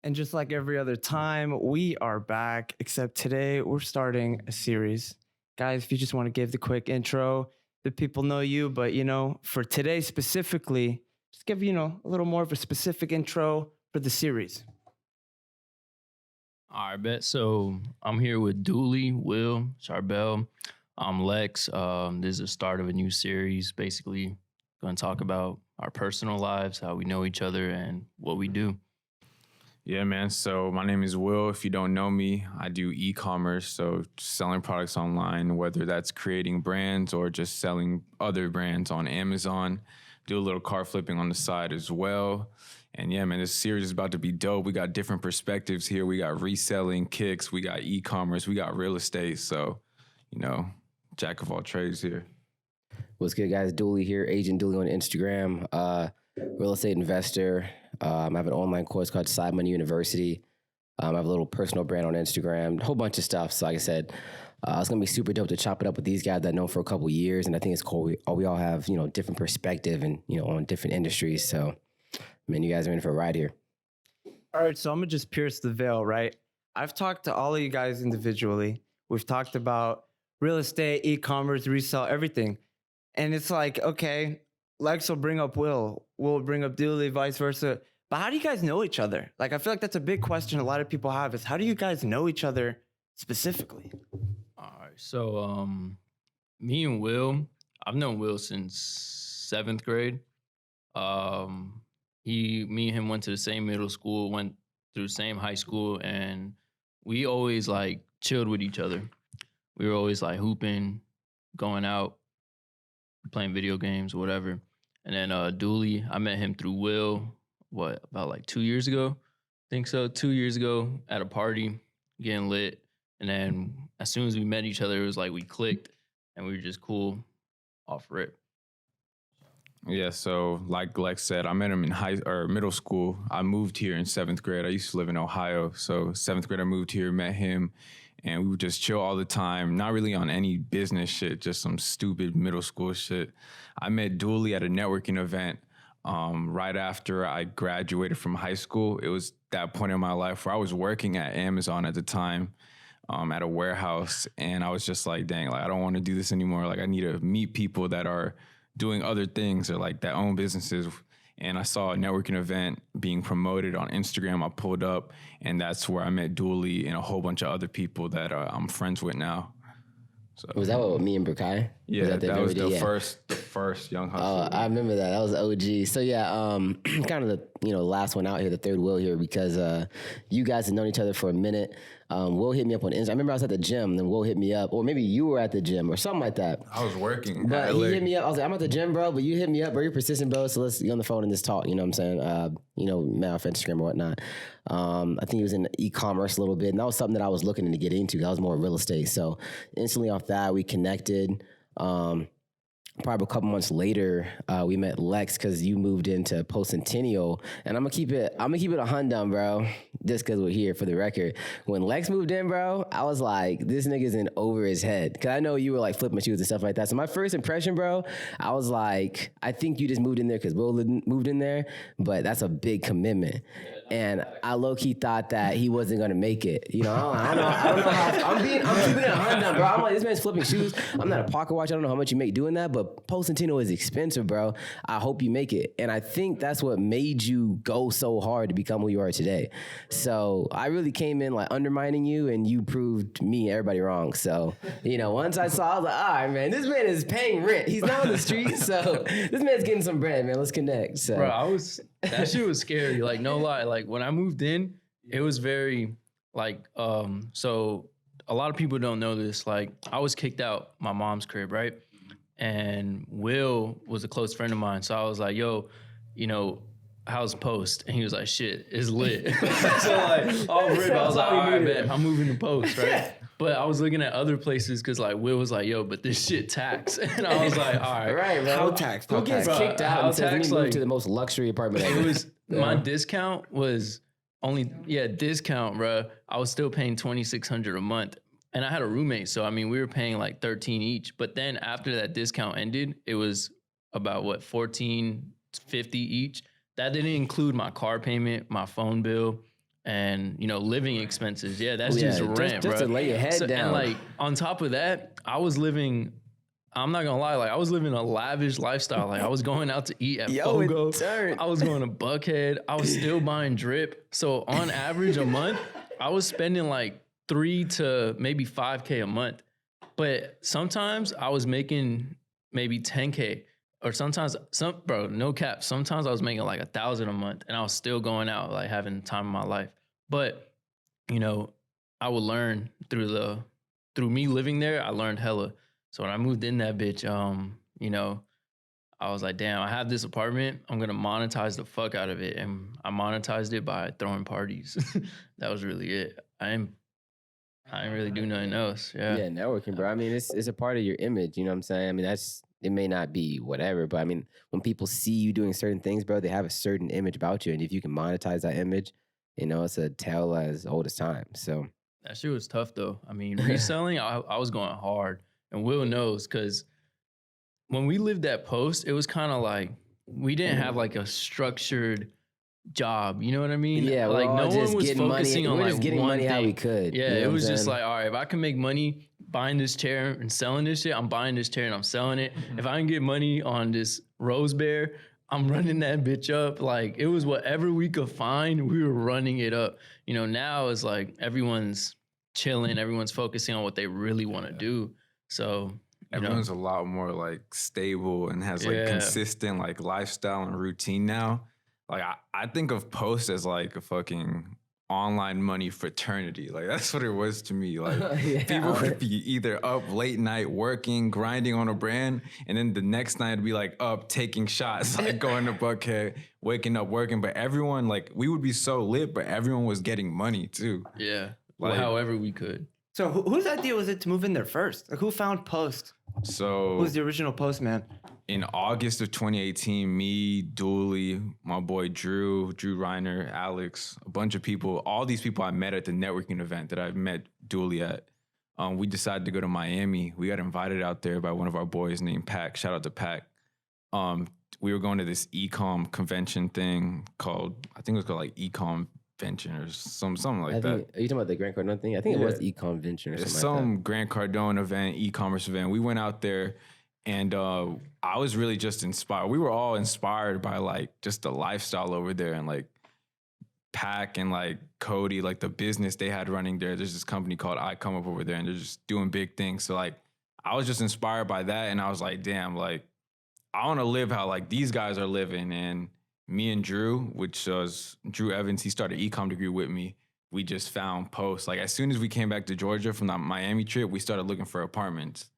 And just like every other time, we are back, except today we're starting a series. Guys, if you just want to give the quick intro, the people know you, but for today specifically, just give, a little more of a specific intro for the series. All right, bet. So I'm here with Dooley, Will, Charbel. I'm Lex. This is the start of a new series. Basically, going to talk about our personal lives, how we know each other, and what we do. Yeah, man. So my name is Will. If you don't know me, I do e-commerce. So selling products online, whether that's creating brands or just selling other brands on Amazon. Do a little car flipping on the side as well. And yeah, man, this series is about to be dope. We got different perspectives here. We got reselling, kicks. We got e-commerce. We got real estate. So, jack of all trades here. What's good, guys? Dooley here, Agent Dooley on Instagram. Real estate investor. I have an online course called Side Money University. I have a little personal brand on Instagram, a whole bunch of stuff. So like I said, it's going to be super dope to chop it up with these guys that I know for a couple of years. And I think it's cool. We all have, different perspective and, on different industries. So, man, you guys are in for a ride here. All right, so I'm going to just pierce the veil, right? I've talked to all of you guys individually. We've talked about real estate, e-commerce, resell, everything. And it's like, okay, Lex will bring up Will bring up Dooley, vice versa. But how do you guys know each other? Like, I feel like that's a big question a lot of people have is how do you guys know each other specifically? All right. So me and Will, I've known Will since 7th grade. Me and him went to the same middle school, went through the same high school, and we always like chilled with each other. We were always like hooping, going out, playing video games or whatever. And then Dooley, I met him through Will, about like 2 years ago? I think so, 2 years ago at a party, getting lit. And then as soon as we met each other, it was like we clicked and we were just cool off rip. Yeah, so like Lex said, I met him in middle school. I moved here in 7th grade. I used to live in Ohio. So 7th grade, I moved here, met him, and we would just chill all the time. Not really on any business shit, just some stupid middle school shit. I met Dooley at a networking event right after I graduated from high school. It was that point in my life where I was working at Amazon at the time. At a warehouse, and I was just like, dang, like I don't want to do this anymore. Like I need to meet people that are doing other things or like that own businesses. And I saw a networking event being promoted on Instagram. I pulled up, and that's where I met Dooley and a whole bunch of other people that I'm friends with now. So was that what me and Burkai? Yeah, that was the first Young Hustler. I remember that. That was OG. So yeah, kind of the last one out here, the third Will here, because you guys have known each other for a minute. Will hit me up on Instagram. I remember I was at the gym, then Will hit me up, or maybe you were at the gym or something like that. I was working. But he hit me up. I was like, I'm at the gym, bro, but you hit me up, bro. You're persistent, bro. So let's get on the phone and just talk. You know what I'm saying? Now off Instagram or whatnot. I think he was in e-commerce a little bit, and that was something that I was looking to get into. I was more real estate. So instantly off that, we connected. Probably a couple months later, we met Lex because you moved into Post Centennial, and I'm gonna keep it 100, bro. Just because we're here for the record. When Lex moved in, bro, I was like, this nigga's in over his head. Because I know you were like flipping shoes and stuff like that. So my first impression, bro, I was like, I think you just moved in there because Will moved in there, but that's a big commitment. And I low-key thought that he wasn't gonna make it. I don't know how I'm keeping it 100, bro. I'm like, this man's flipping shoes. I'm not a pocket watch. I don't know how much you make doing that, but Post Centennial is expensive, bro. I hope you make it. And I think that's what made you go so hard to become who you are today. So I really came in like undermining you, and you proved me, everybody wrong. So, once I saw, I was like, all right, man, this man is paying rent. He's not on the street, so this man's getting some bread, man. Let's connect. So, bro, that shit was scary. Like, no lie. Like, when I moved in, it was very, like, so a lot of people don't know this. Like, I was kicked out my mom's crib, right? And Will was a close friend of mine. So I was like, yo, how's Post? And he was like, shit, it's lit. So like, all rip, I was like, all right, man, I'm moving to Post, right? But I was looking at other places because like Will was like, yo, but this shit tax. And I was like, all right. Right, bro. How tax? Who gets kicked out and says, let me move to the most luxury apartment ever? It was, my discount was discount, bro. I was still paying $2,600 a month. And I had a roommate, so I mean, we were paying like $13 each. But then after that discount ended, it was about $14.50 each. That didn't include my car payment, my phone bill, and living expenses. Yeah, that's just rent, just bro. to lay your head down. And like on top of that, I was living. I'm not gonna lie, like I was living a lavish lifestyle. Like I was going out to eat at Fogo. I was going to Buckhead. I was still buying drip. So on average a month, I was spending like 3 to maybe 5K a month. But sometimes I was making maybe 10K. Or sometimes no cap. Sometimes I was making like 1,000 a month and I was still going out, like having the time of my life. But, I would learn through me living there, I learned hella. So when I moved in that bitch, I was like, damn, I have this apartment. I'm going to monetize the fuck out of it. And I monetized it by throwing parties. That was really it. I didn't really do nothing else. Yeah, networking, bro. I mean, it's a part of your image. You know what I'm saying? I mean, it may not be whatever, but I mean, when people see you doing certain things, bro, they have a certain image about you. And if you can monetize that image, it's a tale as old as time. So that shit was tough though. I mean, reselling, I was going hard. And Will knows, because when we lived at Post, it was kind of like we didn't have like a structured job. You know what I mean? Yeah, like no one was focusing on like just getting one money thing. how we could. Yeah, it was just like, all right, if I can make money buying this chair and selling this shit, I'm buying this chair and I'm selling it. If I can get money on this Rose Bear, I'm running that bitch up. Like it was whatever we could find, we were running it up. Now it's like everyone's chilling, everyone's focusing on what they really want to do. So everyone's a lot more like stable and has like consistent like lifestyle and routine now. Like I think of Post as like a fucking online money fraternity. Like that's what it was to me. Like people would be either up late night working, grinding on a brand, and then the next night it'd be like up taking shots, like going to Buckhead, waking up working. But everyone, like we would be so lit, but everyone was getting money too. Yeah. Like, however we could. So whose idea was it to move in there first? Like who found Post? So who was the original Postman? In August of 2018, me, Dooley, my boy Drew Reiner, Alex, a bunch of people, all these people I met at the networking event that I met Dooley at, we decided to go to Miami. We got invited out there by one of our boys named Pac. Shout out to Pac. We were going to this ecom convention thing called, I think it was called like ecom Venture or something like that. Are you talking about the Grant Cardone thing? I think it was e-convention or something like that. Some Grant Cardone event, e-commerce event. We went out there and I was really just inspired. We were all inspired by like just the lifestyle over there and like Pac and like Cody, like the business they had running there. There's this company called I Come Up over there and they're just doing big things. So like I was just inspired by that and I was like, damn, like I want to live how like these guys are living. And me and Drew, which was Drew Evans, he started ecom degree with me. We just found Post. Like as soon as we came back to Georgia from that Miami trip, we started looking for apartments.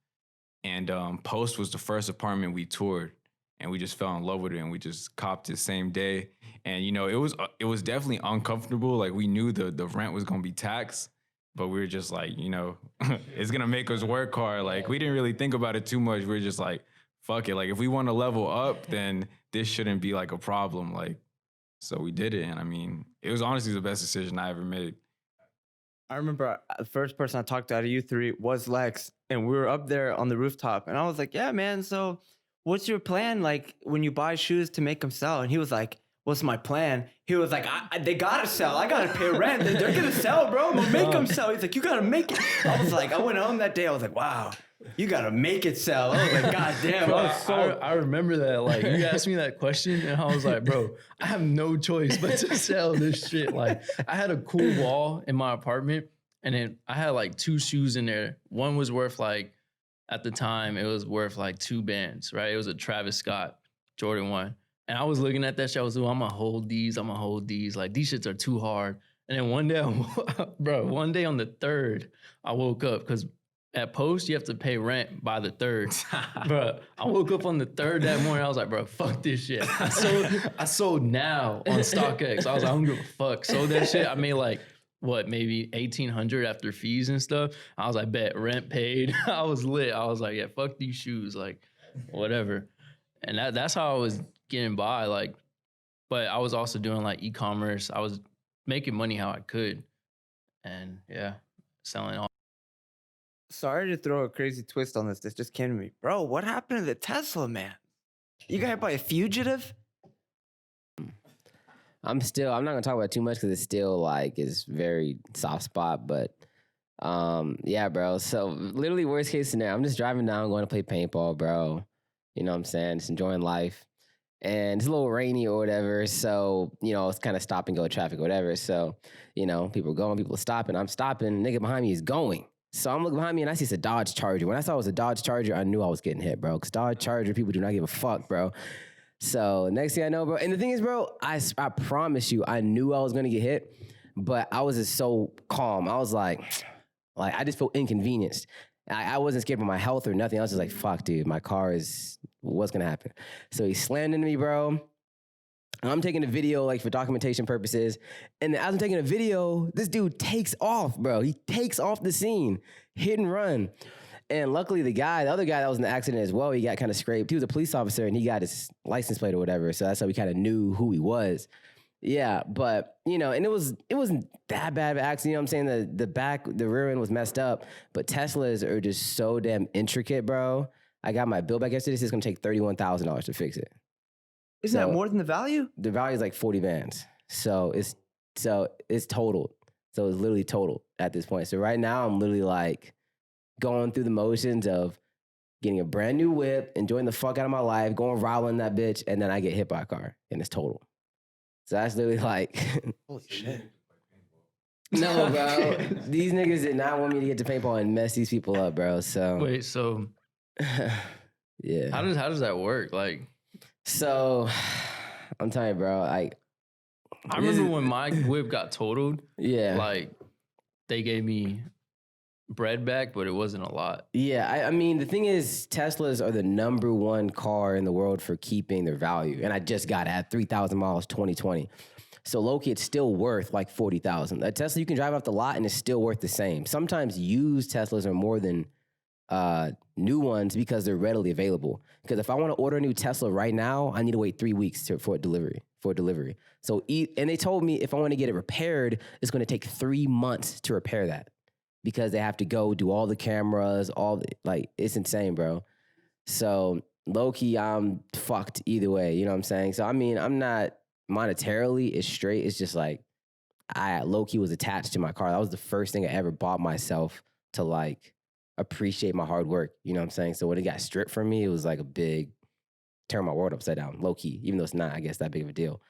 And Post was the first apartment we toured. And we just fell in love with it and we just copped it the same day. And it was definitely uncomfortable. Like we knew the rent was gonna be taxed, but we were just like, it's gonna make us work hard. Like we didn't really think about it too much. We were just like, fuck it. Like if we want to level up, then this shouldn't be like a problem. Like, so we did it. And I mean, it was honestly the best decision I ever made. I remember the first person I talked to out of you three was Lex, and we were up there on the rooftop, and I was like, yeah, man, so what's your plan, like, when you buy shoes to make them sell? And he was like, what's my plan? He was like, they gotta sell. I gotta pay rent. They're gonna sell, bro. I'm gonna make them sell. He's like, you gotta make it. I was like, I went home that day. I was like, wow, you gotta make it sell. I was like, God damn. I remember that. Like, you asked me that question, and I was like, bro, I have no choice but to sell this shit. Like, I had a cool wall in my apartment, and then I had like 2 shoes in there. One was worth like, at the time, it was worth like 2 bands, right? It was a Travis Scott Jordan 1. And I was looking at that shit. I was like, I'm going to hold these. Like, these shits are too hard. And then one day, one day on the 3rd, I woke up because at Post, you have to pay rent by the 3rd. Bro, I woke up on the 3rd that morning. I was like, bro, fuck this shit. I sold now on StockX. I was like, I don't give a fuck. Sold that shit. I made like, maybe $1,800 after fees and stuff. I was like, bet, rent paid. I was lit. I was like, yeah, fuck these shoes. Like, whatever. And that's how I was getting by. Like, but I was also doing like e-commerce. I was making money how I could. And yeah, selling all. Sorry to throw a crazy twist on this. This just came to me. Bro, what happened to the Tesla, man? You got hit by a fugitive? I'm not gonna talk about it too much because it's still like it's very soft spot, but yeah, bro. So literally worst case scenario, I'm just driving down, going to play paintball, bro. You know what I'm saying? Just enjoying life. And it's a little rainy or whatever. So, it's kind of stop and go traffic or whatever. So, people are going, people are stopping. I'm stopping. Nigga behind me is going. So I'm looking behind me and I see it's a Dodge Charger. When I saw it was a Dodge Charger, I knew I was getting hit, bro. Because Dodge Charger, people do not give a fuck, bro. So next thing I know, bro. And the thing is, bro, I promise you, I knew I was going to get hit. But I was just so calm. I was like I just feel inconvenienced. I wasn't scared for my health or nothing. I was just like, fuck, dude, my car is, what's going to happen? So he slammed into me, bro. I'm taking a video like for documentation purposes. And as I'm taking a video, this dude takes off, bro. He takes off the scene, hit and run. And luckily the other guy that was in the accident as well, he got kind of scraped. He was a police officer and he got his license plate or whatever. So that's how we kind of knew who he was. Yeah, but and it wasn't that bad of an accident. You know what I'm saying? The rear end was messed up, but Teslas are just so damn intricate, bro. I got my bill back yesterday. It's gonna take $31,000 to fix it. Isn't that more than the value? The value is like 40 bands. So it's totaled. So it's literally totaled at this point. So right now I'm literally like going through the motions of getting a brand new whip, enjoying the fuck out of my life, going riling that bitch, and then I get hit by a car and it's total. So that's literally like holy shit. No, bro. These niggas did not want me to get to paintball and mess these people up, bro. So wait, so yeah. How does that work? Like, so I'm telling you, bro. I remember when my whip got totaled. Yeah. Like, they gave me bread back, but it wasn't a lot. Yeah, I mean, the thing is, Teslas are the number one car in the world for keeping their value. And I just got it at 3,000 miles 2020. So low-key, it's still worth like 40,000. A Tesla, you can drive off the lot and it's still worth the same. Sometimes used Teslas are more than new ones because they're readily available. Because if I want to order a new Tesla right now, I need to wait 3 weeks for delivery. So, and they told me if I want to get it repaired, it's going to take 3 months to repair that. Because they have to go do all the cameras, it's insane, bro. So low-key, I'm fucked either way, you know what I'm saying? So, I mean, I'm not monetarily, it's straight. It's just like, I low-key was attached to my car. That was the first thing I ever bought myself to like appreciate my hard work, you know what I'm saying? So when it got stripped from me, it was like a big, turn my world upside down, low-key, even though it's not, I guess, that big of a deal.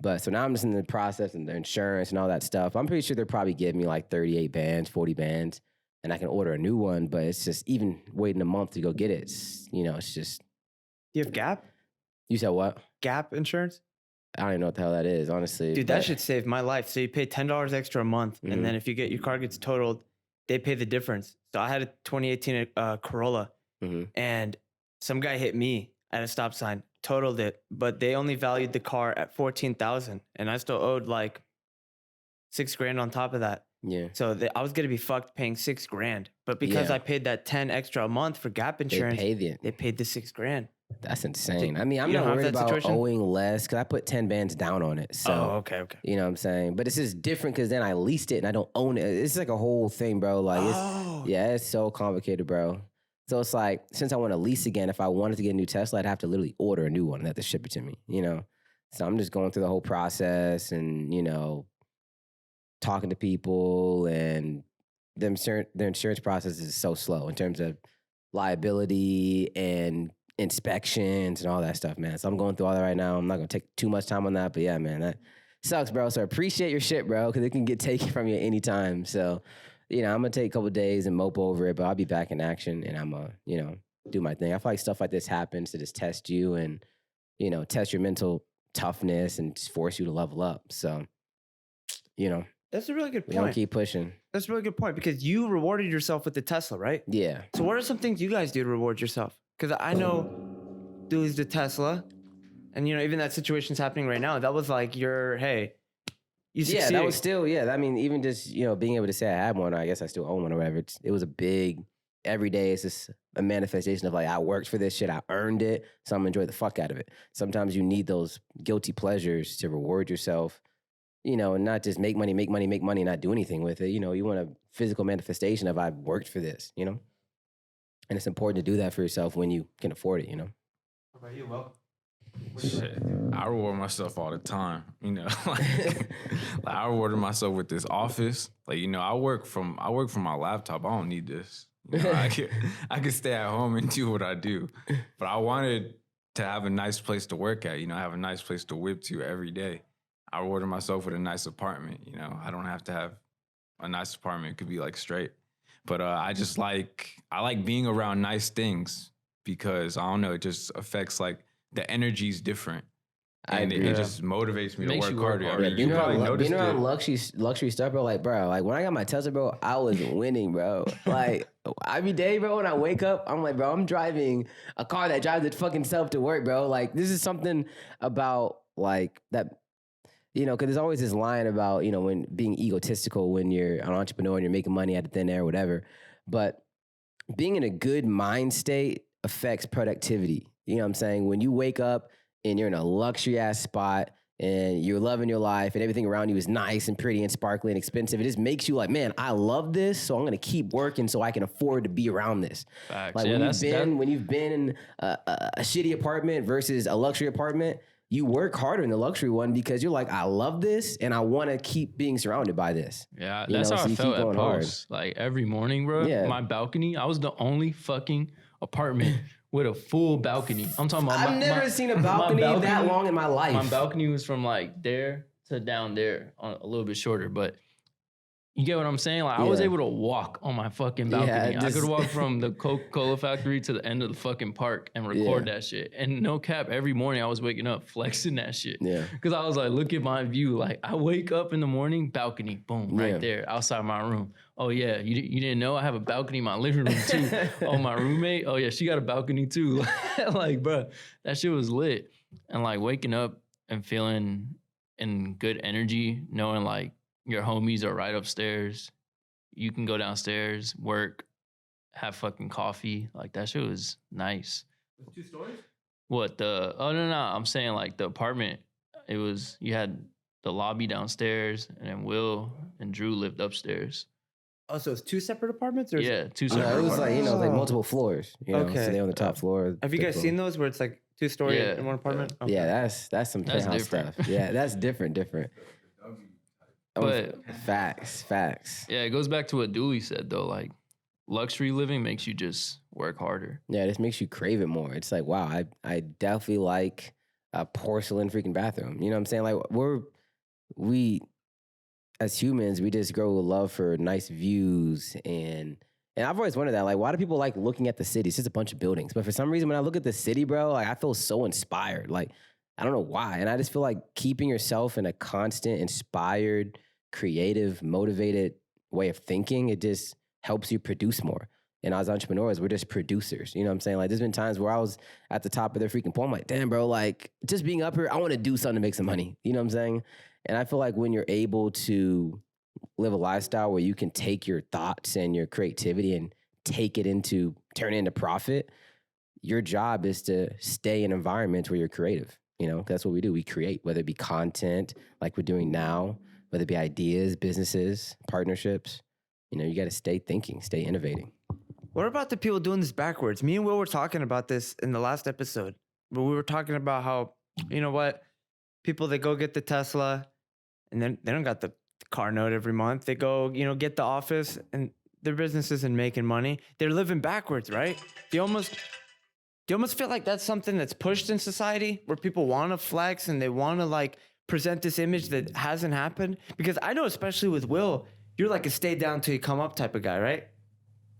But so now I'm just in the process and the insurance and all that stuff. I'm pretty sure they're probably giving me like 38 bands, 40 bands, and I can order a new one. But it's just even waiting a month to go get it. It's just. Do you have Gap? You said what? Gap insurance? I don't even know what the hell that is, honestly. Dude, that should save my life. So you pay $10 extra a month, and then if your car gets totaled, they pay the difference. So I had a 2018 Corolla, and some guy hit me at a stop sign. Totaled it, but they only valued the car at $14,000, and I still owed like $6,000 on top of that. Yeah. So I was gonna be fucked paying $6,000, but because I paid that 10 extra a month for Gap insurance, they paid the $6,000. That's insane. I mean, I'm not worried about owing less because I put 10 bands down on it. So, okay. You know what I'm saying? But it's just different because then I leased it and I don't own it. It's like a whole thing, bro. Like, it's so complicated, bro. So it's like, since I want to lease again, if I wanted to get a new Tesla, I'd have to literally order a new one and have to ship it to me, you know? So I'm just going through the whole process and, talking to people, and the insurance process is so slow in terms of liability and inspections and all that stuff, man. So I'm going through all that right now. I'm not going to take too much time on that, but yeah, man, that sucks, bro. So appreciate your shit, bro, because it can get taken from you anytime. So, I'm going to take a couple of days and mope over it, but I'll be back in action and I'm going to, do my thing. I feel like stuff like this happens to just test you and, test your mental toughness and just force you to level up. So, That's a really good point. We don't keep pushing. That's a really good point because you rewarded yourself with the Tesla, right? Yeah. So what are some things you guys do to reward yourself? Because I know Dooley's the Tesla, and even that situation's happening right now. That was like you succeeded. Yeah, that was still, I mean, even just, being able to say I had one, or I guess I still own one or whatever. It was a big, every day it's just a manifestation of like, I worked for this shit, I earned it, so I'm gonna enjoy the fuck out of it. Sometimes you need those guilty pleasures to reward yourself, and not just make money, and not do anything with it. You want a physical manifestation of I've worked for this, And it's important to do that for yourself when you can afford it, How about you, Will? Shit, I reward myself all the time. You know, like I rewarded myself with this office. Like, you know, I work from my laptop. I don't need this. You know, I can stay at home and do what I do. But I wanted to have a nice place to work at. You know, I have a nice place to whip to every day. I rewarded myself with a nice apartment. You know, I don't have to have a nice apartment. It could be like straight. But I like being around nice things because I don't know, it just affects like the energy's different. And it just motivates me to Makes work you work harder. I harder. mean, you probably noticed being around it. luxury stuff, bro. Like, bro, like when I got my Tesla, bro, I was winning, bro. Like every day, bro, when I wake up, I'm like, bro, I'm driving a car that drives its fucking self to work, bro. Like this is something about like that, you know, because there's always this line about, you know, when being egotistical when you're an entrepreneur and you're making money out of thin air or whatever. But being in a good mind state affects productivity. You know what I'm saying? When you wake up and you're in a luxury ass spot and you're loving your life and everything around you is nice and pretty and sparkly and expensive, it just makes you like, man, I love this, so I'm gonna keep working so I can afford to be around this. Facts. Like Yeah, when you've been in a shitty apartment versus a luxury apartment, you work harder in the luxury one because you're like, I love this and I want to keep being surrounded by this. Yeah, You that's know, how so I you felt keep at going hard. Post. Like every morning, bro, Yeah. my balcony, I was the only fucking apartment with a full balcony. I'm talking about I've never seen a balcony that long in my life. My balcony was from like there to down there, on a little bit shorter, but you get what I'm saying? Like I was Yeah. able to walk on my fucking balcony. I just- could walk from the Coca-Cola factory to the end of the fucking park and record Yeah. that shit. And no cap, every morning I was waking up flexing that shit. Yeah. Cause I was like, look at my view. Like I wake up in the morning, balcony, boom, right Yeah. there outside my room. Oh yeah, you didn't know I have a balcony in my living room too. Oh, my roommate, oh yeah, she got a balcony too. Like, bro, that shit was lit. And like waking up and feeling in good energy, knowing like your homies are right upstairs. You can go downstairs, work, have fucking coffee. Like that shit was nice. 2 stories? What the? Oh no, I'm saying like the apartment. It was you had the lobby downstairs, and then Will and Drew lived upstairs. Oh, so it's 2 separate apartments? Or Yeah, 2 No, separate. it was like, you know, like Oh. multiple floors. You know, Okay. so they're on the top floor. have you guys seen those where it's like 2-story Yeah. in one apartment? Okay. Yeah, that's some That's penthouse different. stuff. Yeah, that's different. But Facts. yeah, it goes back to what Dooley said though. Like luxury living makes you just work harder. Yeah, this makes you crave it more. It's like, wow, I definitely like a porcelain freaking bathroom. You know what I'm saying? Like we as humans, we just grow a love for nice views and I've always wondered that, like, why do people like looking at the city? It's just a bunch of buildings. But for some reason, when I look at the city, bro, like I feel so inspired. Like, I don't know why. And I just feel like keeping yourself in a constant, inspired, creative, motivated way of thinking, it just helps you produce more. And as entrepreneurs, we're just producers. You know what I'm saying? Like, there's been times where I was at the top of their freaking pole. I'm like, damn, bro, like, just being up here, I want to do something to make some money. You know what I'm saying? And I feel like when you're able to live a lifestyle where you can take your thoughts and your creativity and turn it into profit, your job is to stay in environments where you're creative. You know, that's what we do. We create, whether it be content like we're doing now, whether it be ideas, businesses, partnerships. You know, you got to stay thinking, stay innovating. What about the people doing this backwards? Me and Will were talking about this in the last episode, but we were talking about how, you know what, people that go get the Tesla and then they don't got the car note every month. They go, you know, get the office and their business isn't making money. They're living backwards, right? Do you almost feel like that's something that's pushed in society where people want to flex and they want to like present this image that hasn't happened? Because I know, especially with Will, you're like a stay down till you come up type of guy, right?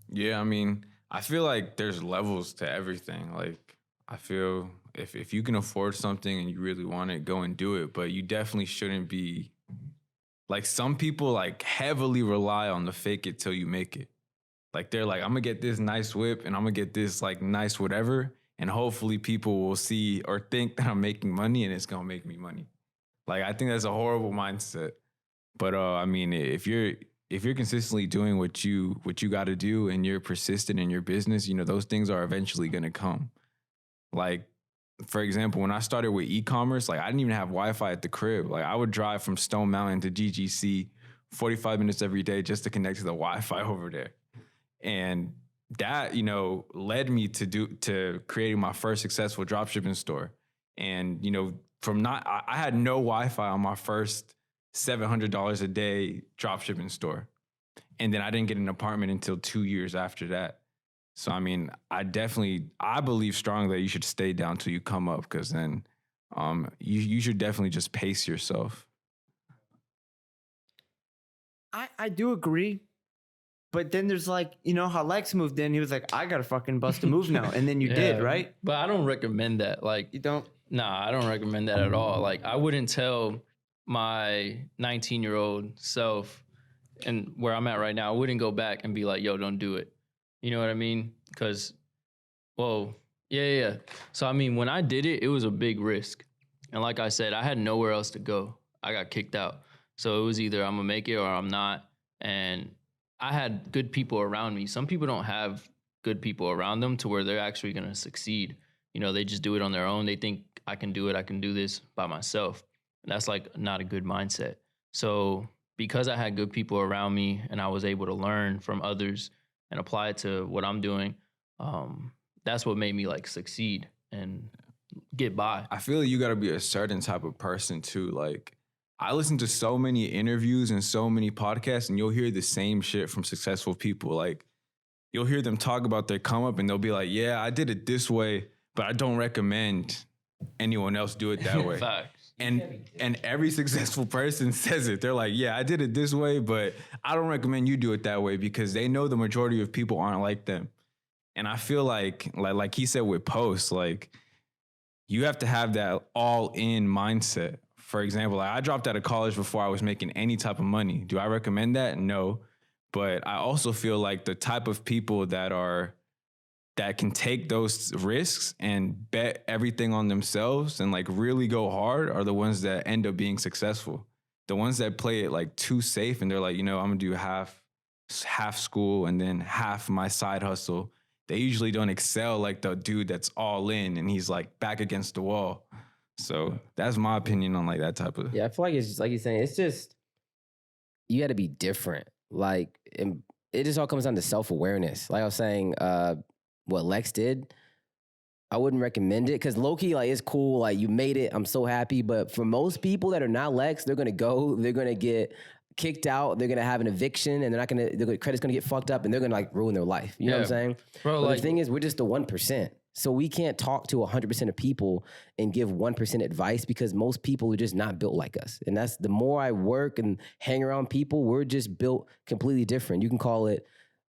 Yeah, I mean, I feel like there's levels to everything. Like, I feel if you can afford something and you really want it, go and do it. But you definitely shouldn't be like some people like heavily rely on the fake it till you make it. Like they're like, I'm gonna get this nice whip and I'm gonna get this like nice whatever, and hopefully people will see or think that I'm making money and it's gonna make me money. Like I think that's a horrible mindset. But I mean, if you're consistently doing what you got to do and you're persistent in your business, you know those things are eventually gonna come. Like, for example, when I started with e-commerce, like I didn't even have Wi-Fi at the crib. Like I would drive from Stone Mountain to GGC 45 minutes every day just to connect to the Wi-Fi over there. And that, you know, led me to creating my first successful dropshipping store. And, you know, I had no Wi-Fi on my first $700 a day dropshipping store. And then I didn't get an apartment until 2 years after that. So, I mean, I believe strongly that you should stay down till you come up, because then you should definitely just pace yourself. I do agree. But then there's like, you know how Lex moved in, he was like, I gotta fucking bust a move now. And then you did, right? But I don't recommend that. Like, You don't? nah, I don't recommend that at all. Like, I wouldn't tell my 19-year-old self, and where I'm at right now, I wouldn't go back and be like, yo, don't do it. You know what I mean? Because, whoa, yeah. So, I mean, when I did it, it was a big risk. And like I said, I had nowhere else to go. I got kicked out. So it was either I'm gonna make it or I'm not. And I had good people around me. Some people don't have good people around them to where they're actually gonna succeed. You know, they just do it on their own. They think I can do it. I can do this by myself. And that's like not a good mindset. So because I had good people around me and I was able to learn from others and apply it to what I'm doing, that's what made me like succeed and get by. I feel like you got to be a certain type of person too. Like, I listen to so many interviews and so many podcasts, and you'll hear the same shit from successful people. Like, you'll hear them talk about their come up and they'll be like, yeah, I did it this way, but I don't recommend anyone else do it that way. Facts. And every successful person says it. They're like, yeah, I did it this way, but I don't recommend you do it that way, because they know the majority of people aren't like them. And I feel like he said with posts, like, you have to have that all-in mindset. For example, I dropped out of college before I was making any type of money. Do I recommend that? No. But I also feel like the type of people that can take those risks and bet everything on themselves and like really go hard are the ones that end up being successful. The ones that play it like too safe and they're like, you know, I'm gonna do half school and then half my side hustle. They usually don't excel like the dude that's all in and he's like back against the wall. So that's my opinion on like that type of. Yeah, I feel like it's just like you're saying, it's just, you got to be different. Like, it just all comes down to self-awareness. Like I was saying, what Lex did, I wouldn't recommend it, because low-key, like, it's cool. Like, you made it. I'm so happy. But for most people that are not Lex, they're going to get kicked out. They're going to have an eviction, and their credit's going to get fucked up, and they're going to like ruin their life. You know what I'm saying? Bro, but like, the thing is, we're just the 1%. So we can't talk to 100% of people and give 1% advice, because most people are just not built like us. And that's, the more I work and hang around people, we're just built completely different. You can call it,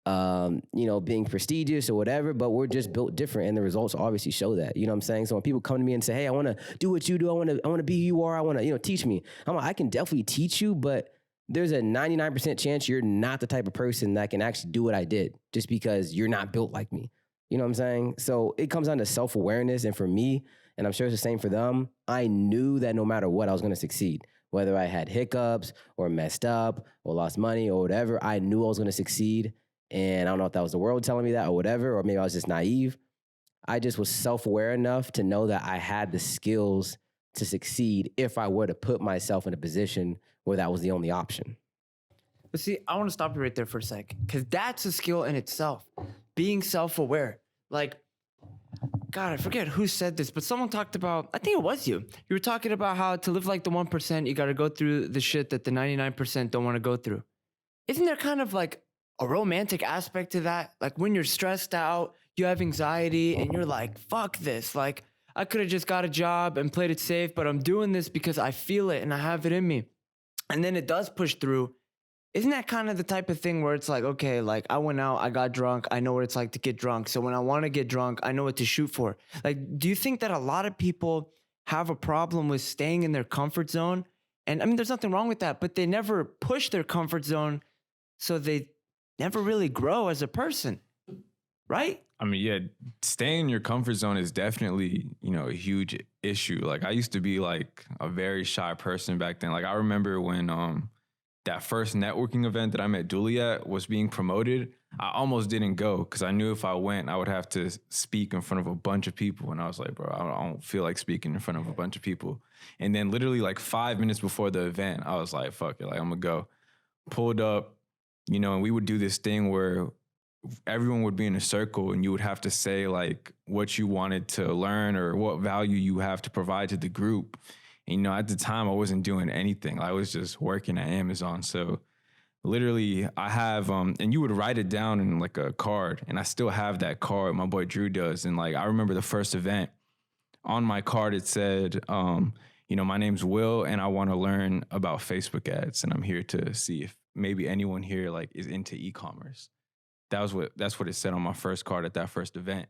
being prestigious or whatever, but we're just built different. And the results obviously show that, you know what I'm saying? So when people come to me and say, hey, I want to do what you do. I want to be who you are. I want to, teach me. I'm like, I can definitely teach you, but there's a 99% chance you're not the type of person that can actually do what I did, just because you're not built like me. You know what I'm saying? So it comes down to self-awareness. And for me, and I'm sure it's the same for them, I knew that no matter what, I was going to succeed. Whether I had hiccups or messed up or lost money or whatever, I knew I was going to succeed. And I don't know if that was the world telling me that or whatever, or maybe I was just naive. I just was self-aware enough to know that I had the skills to succeed if I were to put myself in a position where that was the only option. But see, I want to stop you right there for a sec, because that's a skill in itself. Being self-aware. Like, God, I forget who said this, but someone talked about, I think it was you. You were talking about how to live like the 1%, you got to go through the shit that the 99% don't want to go through. Isn't there kind of like a romantic aspect to that? Like, when you're stressed out, you have anxiety, and you're like, fuck this. Like, I could have just got a job and played it safe, but I'm doing this because I feel it and I have it in me. And then it does push through. Isn't that kind of the type of thing where it's like, okay, like, I went out, I got drunk, I know what it's like to get drunk. So when I want to get drunk, I know what to shoot for. Like, do you think that a lot of people have a problem with staying in their comfort zone? And I mean, there's nothing wrong with that, but they never push their comfort zone, so they never really grow as a person, right? I mean, yeah, staying in your comfort zone is definitely, a huge issue. Like, I used to be like a very shy person back then. Like, I remember when that first networking event that I met Dooley at was being promoted, I almost didn't go because I knew if I went, I would have to speak in front of a bunch of people. And I was like, bro, I don't feel like speaking in front of a bunch of people. And then literally like 5 minutes before the event, I was like, fuck it, like, I'm gonna go. Pulled up, and we would do this thing where everyone would be in a circle and you would have to say like what you wanted to learn or what value you have to provide to the group. And, you know, at the time I wasn't doing anything. I was just working at Amazon. So literally I have, and you would write it down in like a card, and I still have that card. My boy Drew does. And like, I remember the first event on my card, it said, you know, my name's Will and I want to learn about Facebook ads. And I'm here to see if maybe anyone here like is into e-commerce. That's what it said on my first card at that first event.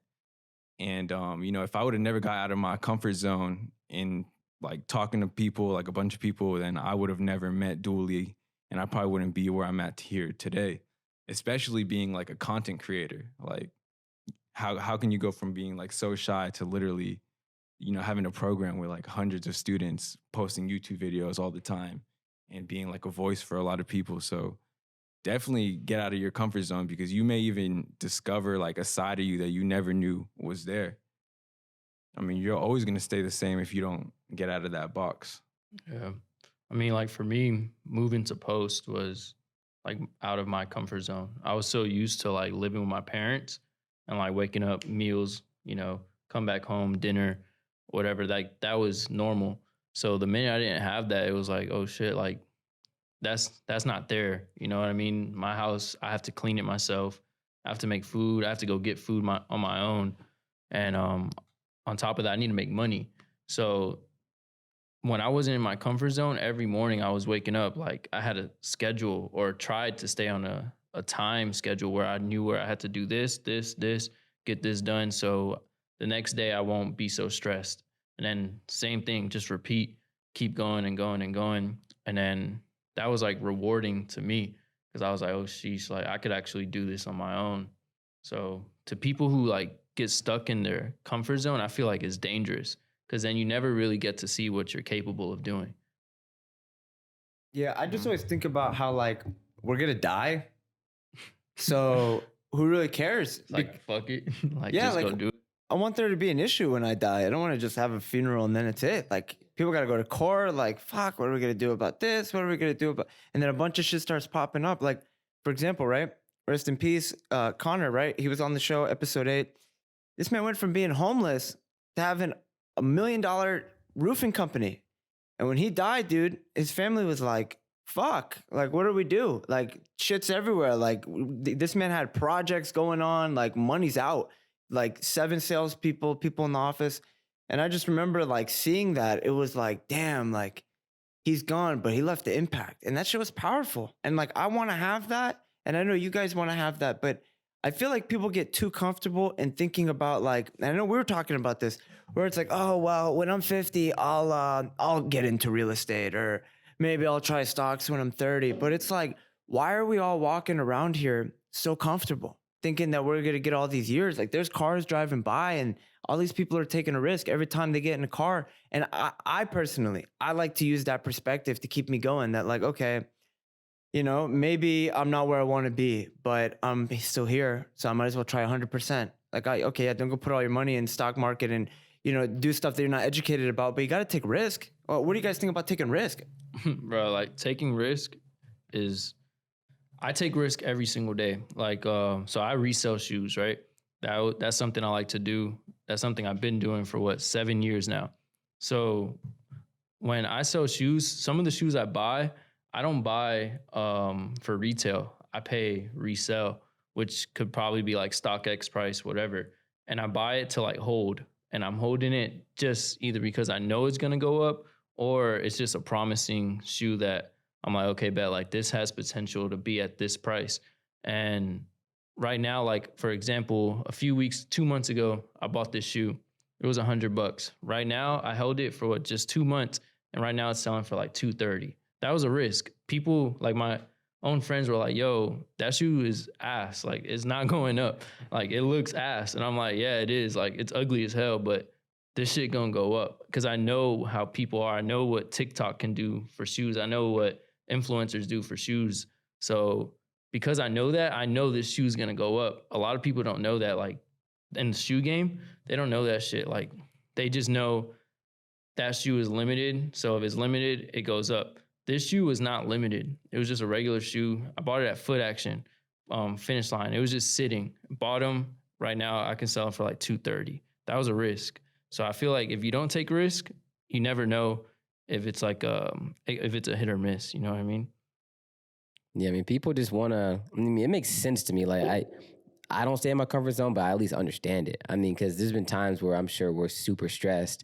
And, you know, if I would have never got out of my comfort zone in like talking to people, like a bunch of people, then I would have never met Dooley, and I probably wouldn't be where I'm at here today, especially being like a content creator. Like how can you go from being like so shy to literally, you know, having a program with like hundreds of students posting YouTube videos all the time and being like a voice for a lot of people. So definitely get out of your comfort zone, because you may even discover like a side of you that you never knew was there. I mean, you're always going to stay the same if you don't get out of that box. Yeah. I mean, like for me, moving to post was like out of my comfort zone. I was so used to like living with my parents and like waking up, meals, you know, come back home, dinner, whatever. Like that was normal. So the minute I didn't have that, it was like, oh shit, like that's not there. You know what I mean? My house, I have to clean it myself. I have to make food. I have to go get food on my own. And on top of that, I need to make money. So when I wasn't in my comfort zone, every morning I was waking up, like I had a schedule, or tried to stay on a time schedule where I knew where I had to do this, get this done. So the next day I won't be so stressed. And then same thing, just repeat, keep going and going and going. And then that was like rewarding to me, because I was like, oh sheesh, like I could actually do this on my own. So to people who like get stuck in their comfort zone, I feel like it's dangerous, because then you never really get to see what you're capable of doing. Yeah, I just always think about how like we're gonna die. So who really cares? It's like fuck it. Like Yeah, just like, go do it. I want there to be an issue when I die. I don't want to just have a funeral and then it's it. Like people got to go to court. Like, fuck, what are we going to do about this? What are we going to do about? And then a bunch of shit starts popping up. Like, for example, right? Rest in peace, Connor, right? He was on the show, episode 8. This man went from being homeless to having $1 million roofing company. And when he died, dude, his family was like, fuck, like, what do we do? Like, shit's everywhere. Like, this man had projects going on, like, money's out. Like 7 salespeople, people in the office. And I just remember like seeing that. It was like, damn, like he's gone, but he left the impact. And that shit was powerful. And like, I want to have that. And I know you guys want to have that, but I feel like people get too comfortable in thinking about like, and I know we were talking about this, where it's like, oh, well, when I'm 50, I'll get into real estate, or maybe I'll try stocks when I'm 30. But it's like, why are we all walking around here so comfortable, thinking that we're going to get all these years? Like there's cars driving by and all these people are taking a risk every time they get in a car. And I personally, I like to use that perspective to keep me going, that like, okay, you know, maybe I'm not where I want to be, but I'm still here. So I might as well try 100%. Like, okay, yeah, don't go put all your money in stock market and, you know, do stuff that you're not educated about, but you got to take risk. Well, what do you guys think about taking risk? Bro, like taking risk is, I take risk every single day. Like, so I resell shoes, right? That's something I like to do. That's something I've been doing for 7 years now. So when I sell shoes, some of the shoes I buy, I don't buy for retail. I pay resell, which could probably be like StockX price, whatever. And I buy it to like hold. And I'm holding it just either because I know it's gonna go up, or it's just a promising shoe that I'm like, okay, bet, like this has potential to be at this price. And right now, like for example, 2 months ago, I bought this shoe. It was $100. Right now, I held it for just 2 months, and right now it's selling for like $230. That was a risk. People, like my own friends, were like, yo, that shoe is ass. Like it's not going up. Like it looks ass. And I'm like, yeah, it is. Like it's ugly as hell, but this shit gonna go up, because I know how people are. I know what TikTok can do for shoes. I know what influencers do for shoes. So because I know that, I know this shoe's gonna go up. A lot of people don't know that. Like in the shoe game, they don't know that shit. Like they just know that shoe is limited. So if it's limited, it goes up. This shoe was not limited. It was just a regular shoe. I bought it at Foot Action. finish line. It was just sitting. Bought them. Right now, I can sell them for like 230. That was a risk. So I feel like if you don't take risk, you never know if it's like if it's a hit or miss. You know what I mean? Yeah, I mean, people just want to. I mean, it makes sense to me. Like I don't stay in my comfort zone, but I at least understand it. I mean, because there's been times where I'm sure we're super stressed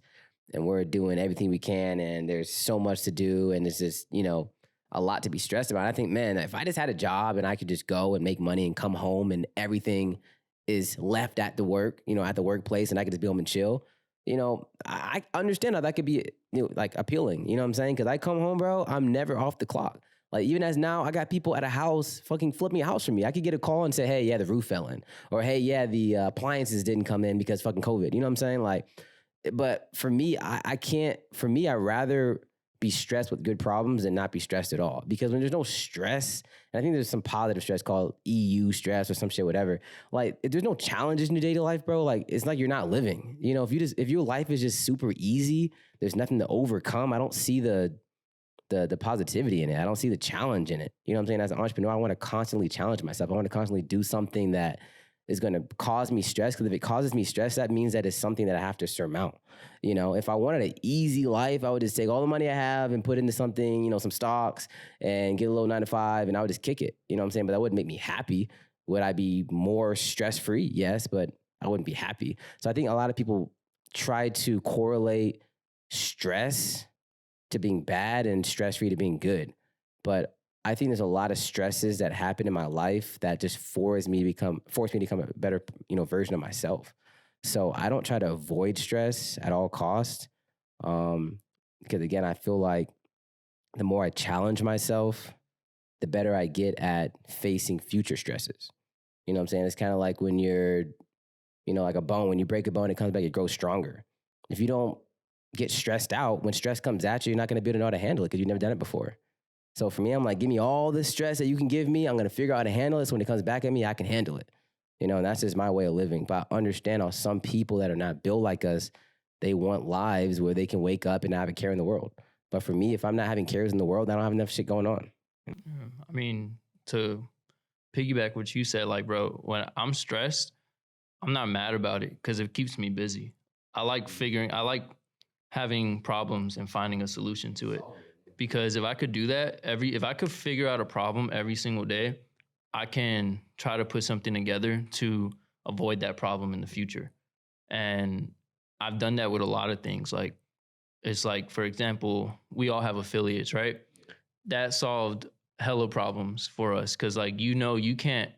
and we're doing everything we can, and there's so much to do, and it's just a lot to be stressed about. I think, man, if I just had a job and I could just go and make money and come home and everything is left at the at the workplace, and I could just be home and chill. I understand how that could be like appealing. You know what I'm saying? Because I come home, bro, I'm never off the clock. Like, even as now, I got people at a house fucking flip me a house for me. I could get a call and say, hey, yeah, the roof fell in. Or, hey, yeah, the appliances didn't come in because fucking COVID. You know what I'm saying? Like, but for me, I can't, for me, I'd rather be stressed with good problems than not be stressed at all. Because when there's no stress, and I think there's some positive stress called EU stress or some shit, whatever. Like, if there's no challenges in your daily life, bro, like, it's like you're not living. If your life is just super easy, there's nothing to overcome. I don't see the positivity in it. I don't see the challenge in it. You know what I'm saying? As an entrepreneur, I want to constantly challenge myself. I want to constantly do something that is going to cause me stress. Because if it causes me stress, that means that it's something that I have to surmount. If I wanted an easy life, I would just take all the money I have and put into something, some stocks and get a little 9 to 5, and I would just kick it. You know what I'm saying? But that wouldn't make me happy. Would I be more stress-free? Yes, but I wouldn't be happy. So I think a lot of people try to correlate stress to being bad and stress-free to being good. But I think there's a lot of stresses that happen in my life that just force me to become a better, version of myself. So I don't try to avoid stress at all costs. Because again, I feel like the more I challenge myself, the better I get at facing future stresses. You know what I'm saying? It's kind of like when you're, like a bone, when you break a bone, it comes back, it grows stronger. If you don't get stressed out, when stress comes at you, you're not going to be able to know how to handle it because you've never done it before. So for me, I'm like, give me all the stress that you can give me. I'm going to figure out how to handle it. So when it comes back at me, I can handle it. And that's just my way of living. But I understand how some people that are not built like us, they want lives where they can wake up and not have a care in the world. But for me, if I'm not having cares in the world, I don't have enough shit going on. I mean, to piggyback what you said, like, bro, when I'm stressed, I'm not mad about it because it keeps me busy. I like having problems and finding a solution to it. Because if I could do that, if I could figure out a problem every single day, I can try to put something together to avoid that problem in the future. And I've done that with a lot of things. Like, it's like, for example, we all have affiliates, right? That solved hella problems for us. Cause like, you can't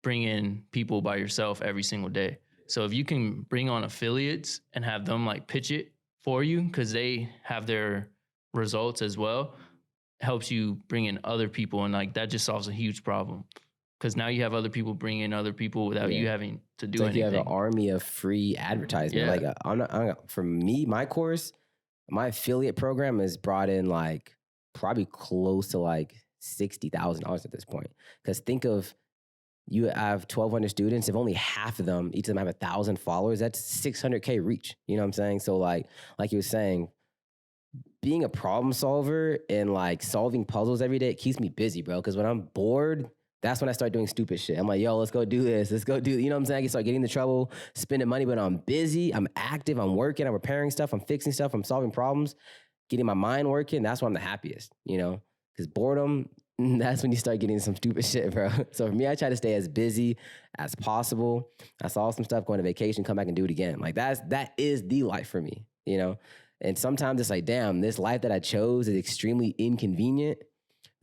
bring in people by yourself every single day. So if you can bring on affiliates and have them like pitch it for you, cause they have their results as well, helps you bring in other people, and like that just solves a huge problem because now you have other people bring in other people without you having to do anything. You have an army of free advertisement. Like I'm not, for me, my course, my affiliate program has brought in like probably close to like $60,000 at this point. Because think of, you have 1,200 students. If only half of them, each of them have 1,000 followers, that's 600K reach. You know what I'm saying? So like you were saying, being a problem solver and like solving puzzles every day, it keeps me busy, bro. Because when I'm bored, that's when I start doing stupid shit. I'm like, yo, let's go do this. Let's go do, you know what I'm saying? I can start getting into trouble, spending money, but I'm busy, I'm active, I'm working, I'm repairing stuff, I'm fixing stuff, I'm solving problems, getting my mind working. That's when I'm the happiest, because boredom, that's when you start getting some stupid shit, bro. So for me, I try to stay as busy as possible. I solve some stuff, go on a vacation, come back and do it again. Like that is the life for me, And sometimes it's like, damn, this life that I chose is extremely inconvenient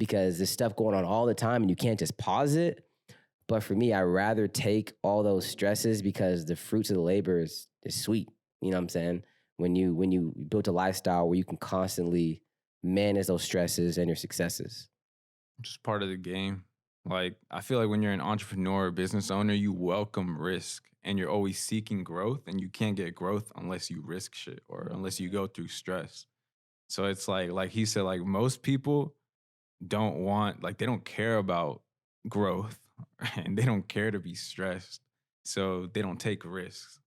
because there's stuff going on all the time and you can't just pause it. But for me, I'd rather take all those stresses because the fruits of the labor is sweet. You know what I'm saying? When you build a lifestyle where you can constantly manage those stresses and your successes. Just part of the game. Like, I feel like when you're an entrepreneur or business owner, you welcome risk and you're always seeking growth, and you can't get growth unless you risk shit or unless you go through stress. So it's like he said, like most people they don't care about growth and they don't care to be stressed. So they don't take risks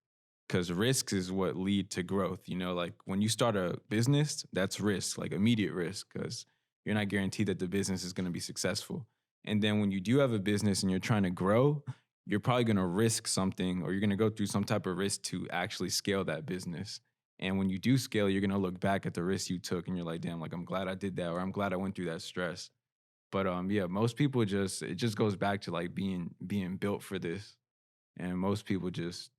because risks is what lead to growth. Like when you start a business, that's risk, like immediate risk, because you're not guaranteed that the business is going to be successful. And then when you do have a business and you're trying to grow, you're probably going to risk something, or you're going to go through some type of risk to actually scale that business. And when you do scale, you're going to look back at the risk you took and you're like, damn, like I'm glad I did that, or I'm glad I went through that stress. But yeah, most people it just goes back to like being built for this. And most people just,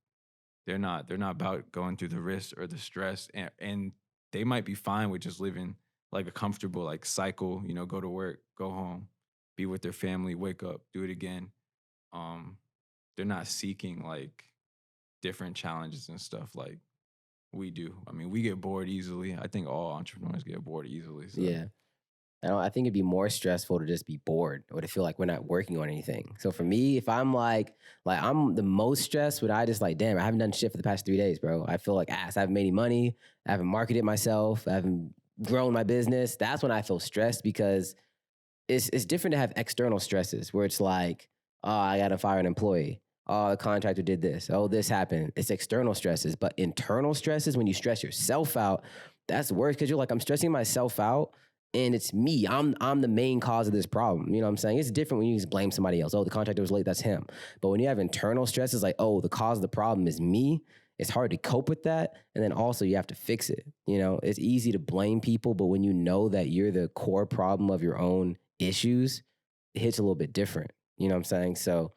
they're not about going through the risk or the stress, and they might be fine with just living like a comfortable like cycle, you know, go to work, go home, be with their family, wake up, do it again. They're not seeking like different challenges and stuff like we do. I mean, we get bored easily. I think all entrepreneurs get bored easily. So. Yeah. I think it'd be more stressful to just be bored or to feel like we're not working on anything. So for me, if I'm like I'm the most stressed when I just like, damn, I haven't done shit for the past 3 days, bro. I feel like ass. I haven't made any money. I haven't marketed myself. I haven't grown my business. That's when I feel stressed, because it's different to have external stresses where it's like, oh, I got to fire an employee. Oh, the contractor did this. Oh, this happened. It's external stresses. But internal stresses, when you stress yourself out, that's worse, because you're like, I'm stressing myself out and it's me. I'm the main cause of this problem. You know what I'm saying? It's different when you just blame somebody else. Oh, the contractor was late. That's him. But when you have internal stresses like, oh, the cause of the problem is me, it's hard to cope with that. And then also you have to fix it. You know, it's easy to blame people, but when you know that you're the core problem of your own issues, it hits a little bit different. You know what I'm saying? So,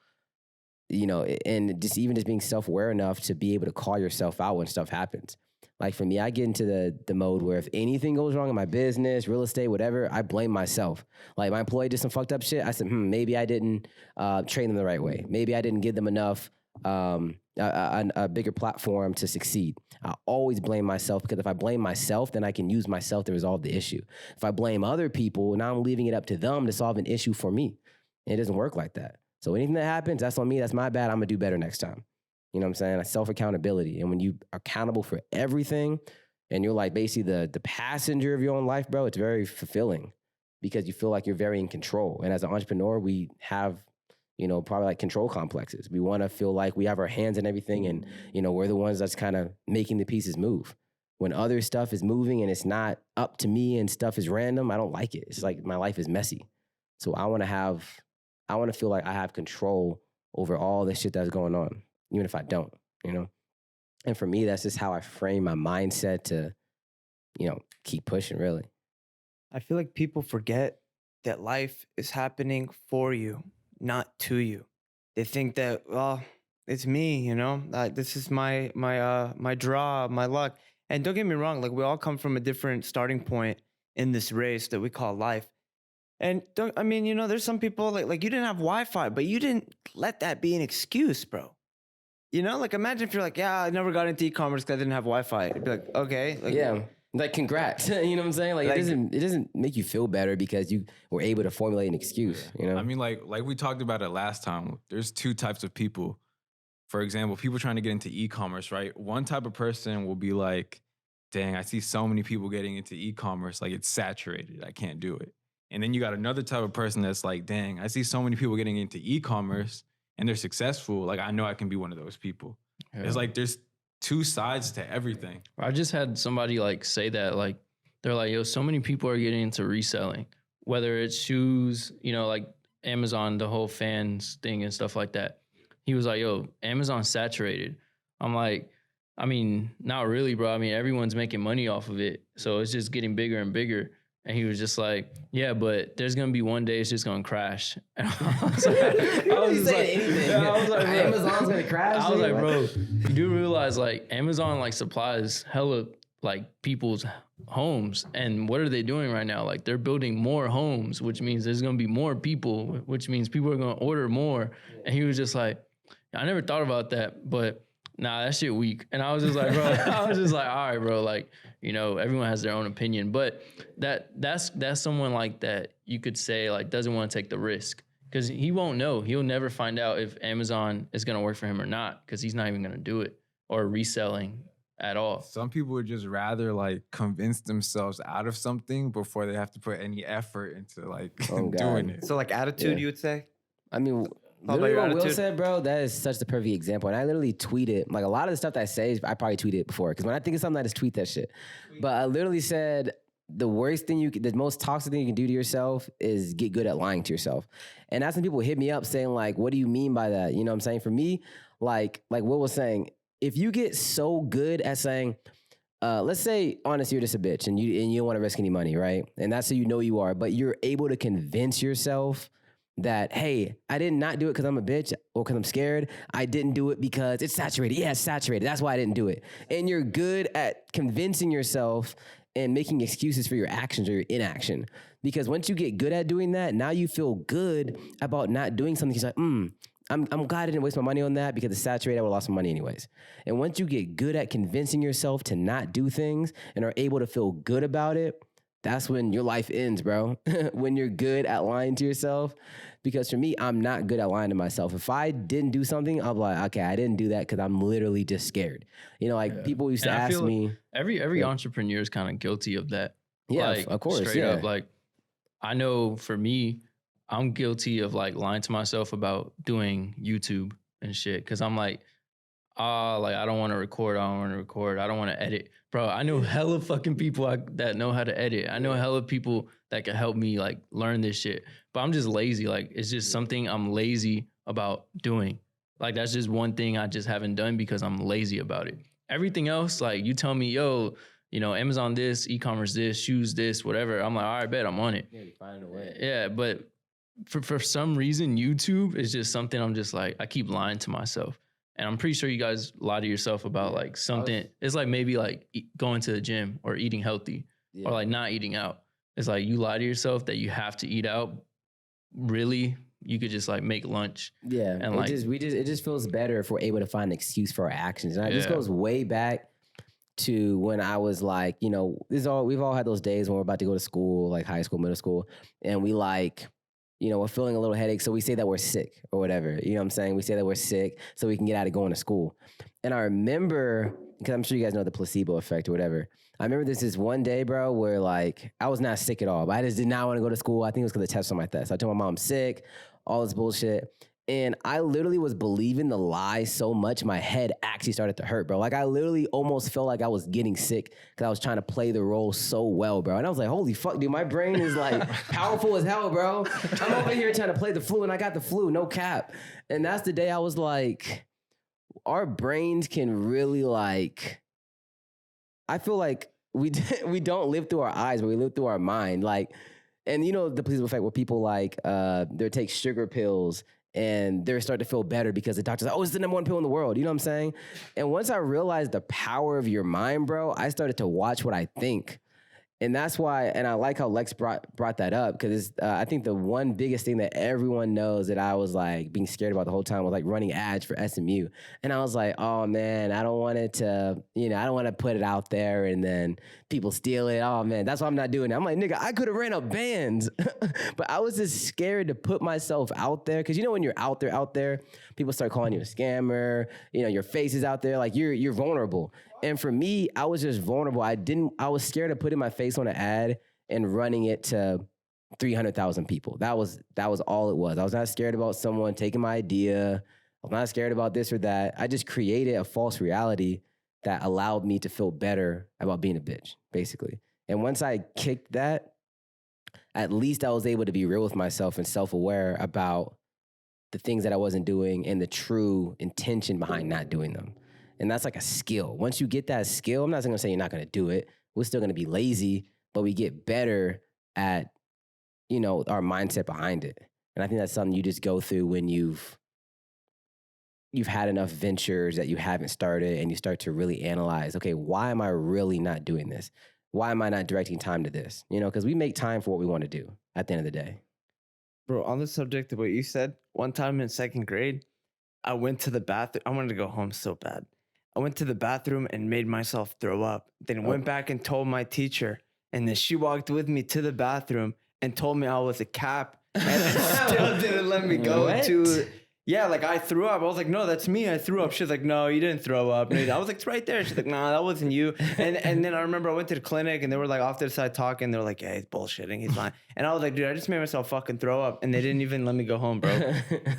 you know, and just being self-aware enough to be able to call yourself out when stuff happens. Like for me, I get into the mode where if anything goes wrong in my business, real estate, whatever, I blame myself. Like my employee did some fucked up shit. I said, maybe I didn't train them the right way. Maybe I didn't give them enough, a bigger platform to succeed. I always blame myself, because if I blame myself, then I can use myself to resolve the issue. If I blame other people, now I'm leaving it up to them to solve an issue for me. And it doesn't work like that. So anything that happens, that's on me. That's my bad. I'm going to do better next time. You know what I'm saying? That's self-accountability. And when you are accountable for everything and you're like basically the passenger of your own life, bro, it's very fulfilling, because you feel like you're very in control. And as an entrepreneur, we have, you know, probably like control complexes. We want to feel like we have our hands in everything, and, you know, we're the ones that's kind of making the pieces move. When other stuff is moving and it's not up to me and stuff is random, I don't like it. It's like my life is messy. So I want to feel like I have control over all the shit that's going on, even if I don't, you know? And for me, that's just how I frame my mindset to, you know, keep pushing, really. I feel like people forget that life is happening for you, not to you. They think that, well, it's me, you know, this is my draw, my luck. And don't get me wrong, like we all come from a different starting point in this race that we call life. And you know, there's some people like you didn't have Wi-Fi, but you didn't let that be an excuse, bro. You know, like imagine if you're like, yeah, I never got into e-commerce because I didn't have Wi-Fi. It'd be like, okay. Like, yeah. Like, congrats. You know what I'm saying? Like it doesn't make you feel better because you were able to formulate an excuse, you know? I mean, like we talked about it last time, there's two types of people. For example, people trying to get into e-commerce, right? One type of person will be like, dang, I see so many people getting into e-commerce, like it's saturated. I can't do it. And then you got another type of person that's like, dang, I see so many people getting into e-commerce and they're successful. Like, I know I can be one of those people. Yeah. It's like there's two sides to everything. I just had somebody like say that, like, they're like, yo, so many people are getting into reselling, whether it's shoes, you know, like Amazon, the whole fans thing and stuff like that. He was like, yo, Amazon's saturated. I'm like, I mean, not really, bro. I mean, everyone's making money off of it. So it's just getting bigger and bigger. And he was just like, yeah, but there's going to be one day it's just going to crash. And I was like, Amazon's going to crash? I was like, bro, you do realize like Amazon like supplies hella like people's homes. And what are they doing right now? Like they're building more homes, which means there's going to be more people, which means people are going to order more. And he was just like, I never thought about that, but nah, that shit weak. And I was just like, bro, I was just like, all right, bro, like, you know, everyone has their own opinion, but that's someone like that you could say like doesn't want to take the risk, because he won't know. He'll never find out if Amazon is going to work for him or not, because he's not even going to do it or reselling at all. Some people would just rather like convince themselves out of something before they have to put any effort into like doing it. So like attitude, you would say? I mean, literally what Will said, bro, that is such the perfect example. And I literally tweeted, like a lot of the stuff that I say, I probably tweeted it before. Because when I think of something, I just tweet that shit. But I literally said, the worst thing the most toxic thing you can do to yourself is get good at lying to yourself. And that's when people hit me up saying like, what do you mean by that? You know what I'm saying? For me, like Will was saying, if you get so good at saying, let's say, honestly, you're just a bitch and you don't want to risk any money, right? And that's who you know you are, but you're able to convince yourself that, hey, I did not do it because I'm a bitch or because I'm scared. I didn't do it because it's saturated. Yeah, it's saturated. That's why I didn't do it. And you're good at convincing yourself and making excuses for your actions or your inaction. Because once you get good at doing that, now you feel good about not doing something. You're like, I'm glad I didn't waste my money on that because it's saturated. I would have lost some money anyways. And once you get good at convincing yourself to not do things and are able to feel good about it, that's when your life ends, bro. When you're good at lying to yourself. Because for me, I'm not good at lying to myself. If I didn't do something, I'm like, okay, I didn't do that because I'm literally just scared. You know, like people used to ask me. Every entrepreneur is kind of guilty of that. Yeah, like, of course. Straight up, like I know for me, I'm guilty of like lying to myself about doing YouTube and shit. Cause I'm like, like I don't want to record. I don't want to edit. Bro, I know hella fucking people that know how to edit. I know hella people that can help me like learn this shit. But I'm just lazy. Like it's just something I'm lazy about doing. Like that's just one thing I just haven't done because I'm lazy about it. Everything else, like you tell me, yo, you know, Amazon this, e-commerce this, shoes this, whatever. I'm like, all right, bet I'm on it. Yeah, you find a way. Yeah, but for some reason, YouTube is just something I'm just like, I keep lying to myself. And I'm pretty sure you guys lie to yourself about like something. It's like maybe like going to the gym or eating healthy or like not eating out. It's like you lie to yourself that you have to eat out. Really, you could just like make lunch. Yeah, and it just feels better if we're able to find an excuse for our actions. And this goes way back to when I was like, you know, we've all had those days when we're about to go to school, like high school, middle school, and we like, you know, we're feeling a little headache, so we say that we're sick or whatever. You know what I'm saying? We say that we're sick so we can get out of going to school. And I remember, because I'm sure you guys know the placebo effect or whatever. I remember this one day, bro, where like I was not sick at all, but I just did not want to go to school. I think it was because the test on my test. So I told my mom I'm sick, all this bullshit. And I literally was believing the lie so much, my head actually started to hurt, bro. Like I literally almost felt like I was getting sick because I was trying to play the role so well, bro. And I was like, holy fuck, dude, my brain is like powerful as hell, bro. I'm over here trying to play the flu and I got the flu, no cap. And that's the day I was like, our brains can really like, I feel like we don't live through our eyes, but we live through our mind. Like, and you know, the placebo effect where people like, they take sugar pills and they're starting to feel better because the doctor's like, oh, it's the #1 pill in the world. You know what I'm saying? And once I realized the power of your mind, bro, I started to watch what I think. And that's why, and I like how Lex brought that up, because I think the one biggest thing that everyone knows that I was like being scared about the whole time was like running ads for SMU. And I was like, oh man, I don't want it to, you know, I don't want to put it out there and then people steal it. Oh man, that's why I'm not doing it. I'm like, nigga, I could have ran a band, but I was just scared to put myself out there. Cause you know, when you're out there, people start calling you a scammer, you know, your face is out there, like you're vulnerable. And for me, I was just vulnerable. I was scared of putting my face on an ad and running it to 300,000 people. That was all it was. I was not scared about someone taking my idea. I was not scared about this or that. I just created a false reality that allowed me to feel better about being a bitch, basically. And once I kicked that, at least I was able to be real with myself and self-aware about the things that I wasn't doing and the true intention behind not doing them. And that's like a skill. Once you get that skill, I'm not going to say you're not going to do it. We're still going to be lazy, but we get better at, you know, our mindset behind it. And I think that's something you just go through when you've had enough ventures that you haven't started and you start to really analyze, okay, why am I really not doing this? Why am I not directing time to this? You know, because we make time for what we want to do at the end of the day. Bro, on the subject of what you said, one time in second grade, I went to the bathroom. I wanted to go home so bad. I went to the bathroom and made myself throw up. Then went back and told my teacher. And then she walked with me to the bathroom and told me I was a cap. And still didn't let me go What? to. Yeah, like I threw up. I was like, no, that's me. I threw up. She's like, no, you didn't throw up. And I was like, it's right there. She's like, nah, that wasn't you. And then I remember I went to the clinic and they were like off to the side talking. They were like, yeah, he's bullshitting. He's lying. And I was like, dude, I just made myself fucking throw up. And they didn't even let me go home, bro.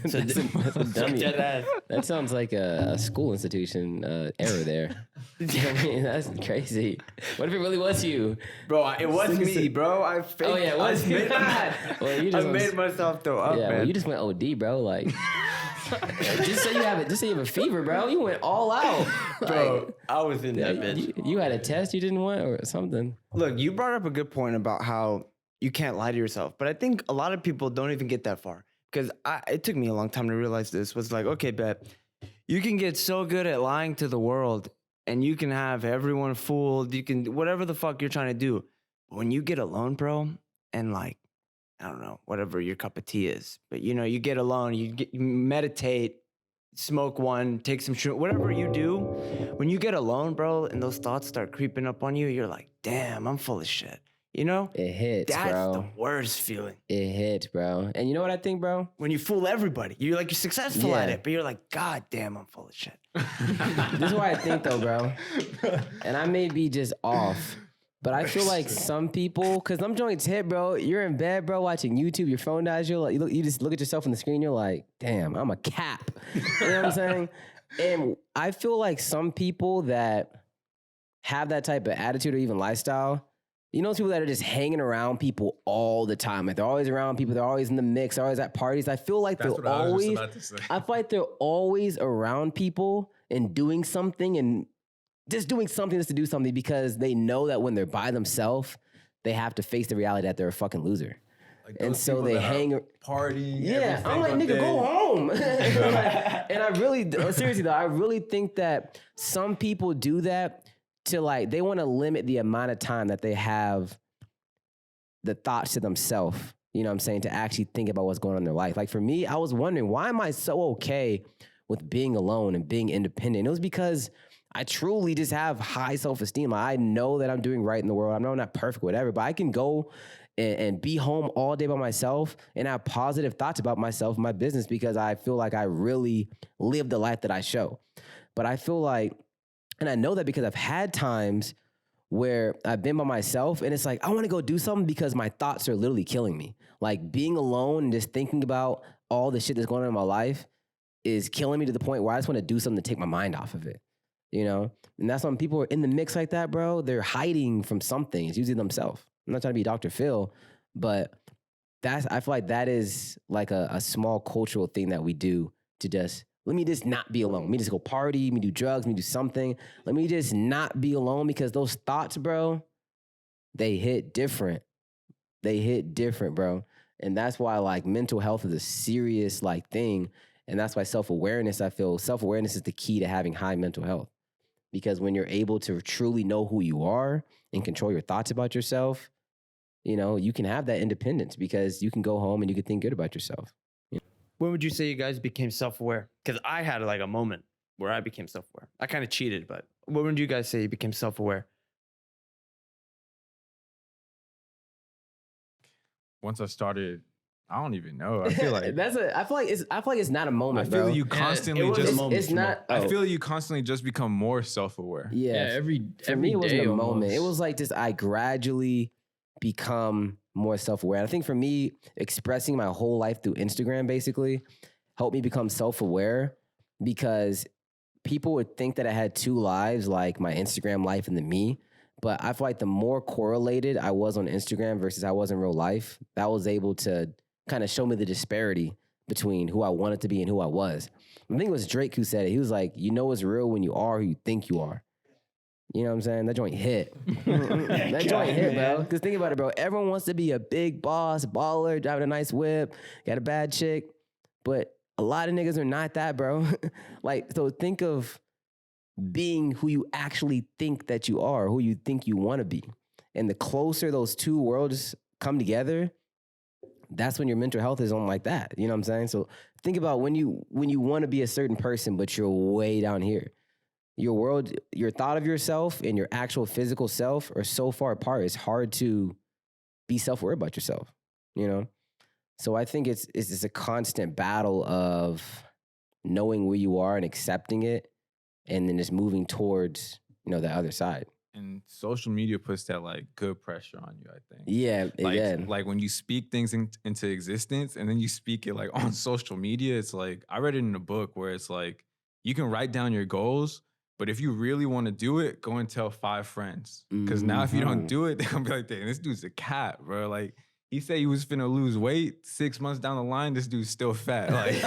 So That's a dummy. dead ass. That sounds like a school institution error there. I mean, that's crazy. What if it really was you? Bro, it was me, bro. I faked. Oh yeah, it was you. Well, you I just made myself throw up, yeah, man. well, you just went OD, bro. Like, just say you have it. Just say you have a fever, bro. You went all out, Bro, I was in that bitch. You had a test you didn't want or something. Look, you brought up a good point about how you can't lie to yourself, but I think a lot of people don't even get that far because it took me a long time to realize this was like, okay, bet you can get so good at lying to the world and you can have everyone fooled. You can whatever the fuck you're trying to do. But when you get alone, bro, and like, I don't know, whatever your cup of tea is, but you know, you get alone, you meditate, smoke one, take some shroom, whatever you do. When you get alone, bro, and those thoughts start creeping up on you, you're like, damn, I'm full of shit. You know? It hits, That's bro. the worst feeling. It hits, bro. And you know what I think, bro? When you fool everybody, you're like, you're successful at Yeah. it, but you're like, God damn, I'm full of shit. This is what I think, though, bro. And I may be just off, but I feel like some people, because them joints hit, bro. You're in bed, bro, watching YouTube. Your phone dies. You just look at yourself on the screen. You're like, damn, I'm a cap. You know what I'm saying? And I feel like some people that have that type of attitude or even lifestyle, you know, those people that are just hanging around people all the time. Like they're always around people. They're always in the mix. They're always at parties. I feel like That's they're what I was just always. about to say. I feel like they're always around people and doing something and just doing something just to do something because they know that when they're by themselves, they have to face the reality that they're a fucking loser. Like And those so people they that are hang. partying. Yeah, every I'm like, single nigga, day. go home. And I really, seriously though, I really think that some people do that to like, they want to limit the amount of time that they have the thoughts to themselves, you know what I'm saying, to actually think about what's going on in their life. Like for me, I was wondering, why am I so okay with being alone and being independent? And it was because I truly just have high self-esteem. Like, I know that I'm doing right in the world. I know I'm not perfect, whatever, but I can go and be home all day by myself and have positive thoughts about myself and my business because I feel like I really live the life that I show. But I feel like, and I know that because I've had times where I've been by myself and it's like, I want to go do something because my thoughts are literally killing me. Like being alone and just thinking about all the shit that's going on in my life is killing me to the point where I just want to do something to take my mind off of it, you know? And that's when people are in the mix like that, bro. They're hiding from something. It's usually themselves. I'm not trying to be Dr. Phil, but I feel like that is like a small cultural thing that we do to just, let me just not be alone. Let me just go party, let me do drugs, let me do something. Let me just not be alone because those thoughts, bro, they hit different. They hit different, bro. And that's why like mental health is a serious like thing. And that's why self-awareness, I feel self-awareness is the key to having high mental health. Because when you're able to truly know who you are and control your thoughts about yourself, you know, you can have that independence because you can go home and you can think good about yourself. When would you say you guys became self-aware? Because I had like a moment where I became self-aware. I kind of cheated, but when would you guys say you became self-aware? Once I started, I don't even know. I feel like I feel like it's not a I moment, feel bro. you constantly it was just. a moment It's for me. not. I oh, feel you constantly just become more self-aware. yeah. every For me, it wasn't day a moment. almost. It was like just I gradually become more self-aware. I think for me, expressing my whole life through Instagram basically helped me become self-aware because people would think that I had two lives, like my Instagram life and the me. But I feel like the more correlated I was on Instagram versus I was in real life, that was able to kind of show me the disparity between who I wanted to be and who I was. I think it was Drake who said it. He was like, you know it's real when you are who you think you are. You know what I'm saying? That joint hit. That joint hit, bro. Because think about it, bro. Everyone wants to be a big boss, baller, driving a nice whip, got a bad chick. But a lot of niggas are not that, bro. Like, so think of being who you actually think that you are, who you think you want to be. And the closer those two worlds come together, that's when your mental health is on like that. You know what I'm saying? So think about when you want to be a certain person, but you're way down here. Your world, your thought of yourself and your actual physical self are so far apart. It's hard to be self-aware about yourself, you know? So I think it's just a constant battle of knowing where you are and accepting it, and then just moving towards, the other side. And social media puts that like good pressure on you, I think. Yeah, Like when you speak things into existence and then you speak it like on social media, it's like, I read it in a book where it's like, you can write down your goals, but if you really want to do it, go and tell 5 friends. Because now if you don't do it, they're going to be like, damn, this dude's a cat, bro. Like, he said he was finna lose weight 6 months down the line. This dude's still fat. Like,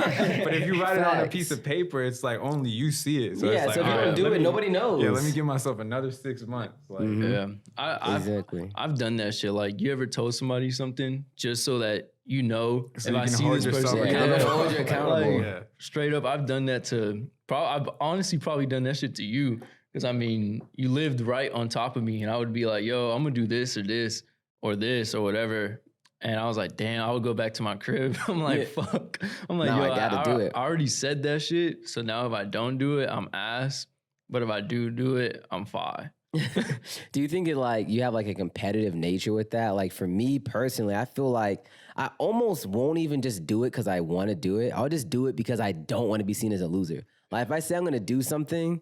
but if you write it on a piece of paper, it's like only you see it. So it's like, so if you don't do it, nobody knows. Yeah, let me give myself another 6 months. Like, Exactly. I've done that shit. Like, you ever told somebody something just so that you know, so if you I can see hold this yourself person, accountable. Hold you accountable. Like, straight up, I've done that to. I've honestly probably done that shit to you because I mean, you lived right on top of me, and I would be like, "Yo, I'm gonna do this or this or this or whatever." And I was like, damn, I would go back to my crib. I'm like, fuck. I'm like, Now yo, I gotta do it. I already said that shit. So now if I don't do it, I'm ass. But if I do it, I'm fine. Do you think you have like a competitive nature with that? Like for me personally, I feel like I almost won't even just do it because I want to do it. I'll just do it because I don't want to be seen as a loser. Like if I say I'm going to do something,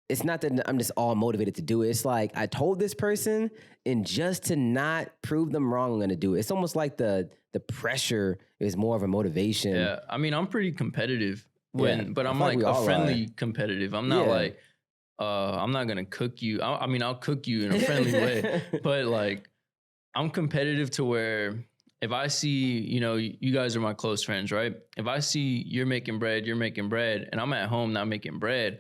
it's not that I'm just all motivated to do it. It's like I told this person, and just to not prove them wrong, I'm going to do it. It's almost like the pressure is more of a motivation. Yeah, I mean, I'm pretty competitive but I'm like we a all friendly competitive. I'm not like, I'm not gonna cook you. I mean, I'll cook you in a friendly way, but like, I'm competitive to where if I see, you guys are my close friends, right? If I see you're making bread, and I'm at home not making bread,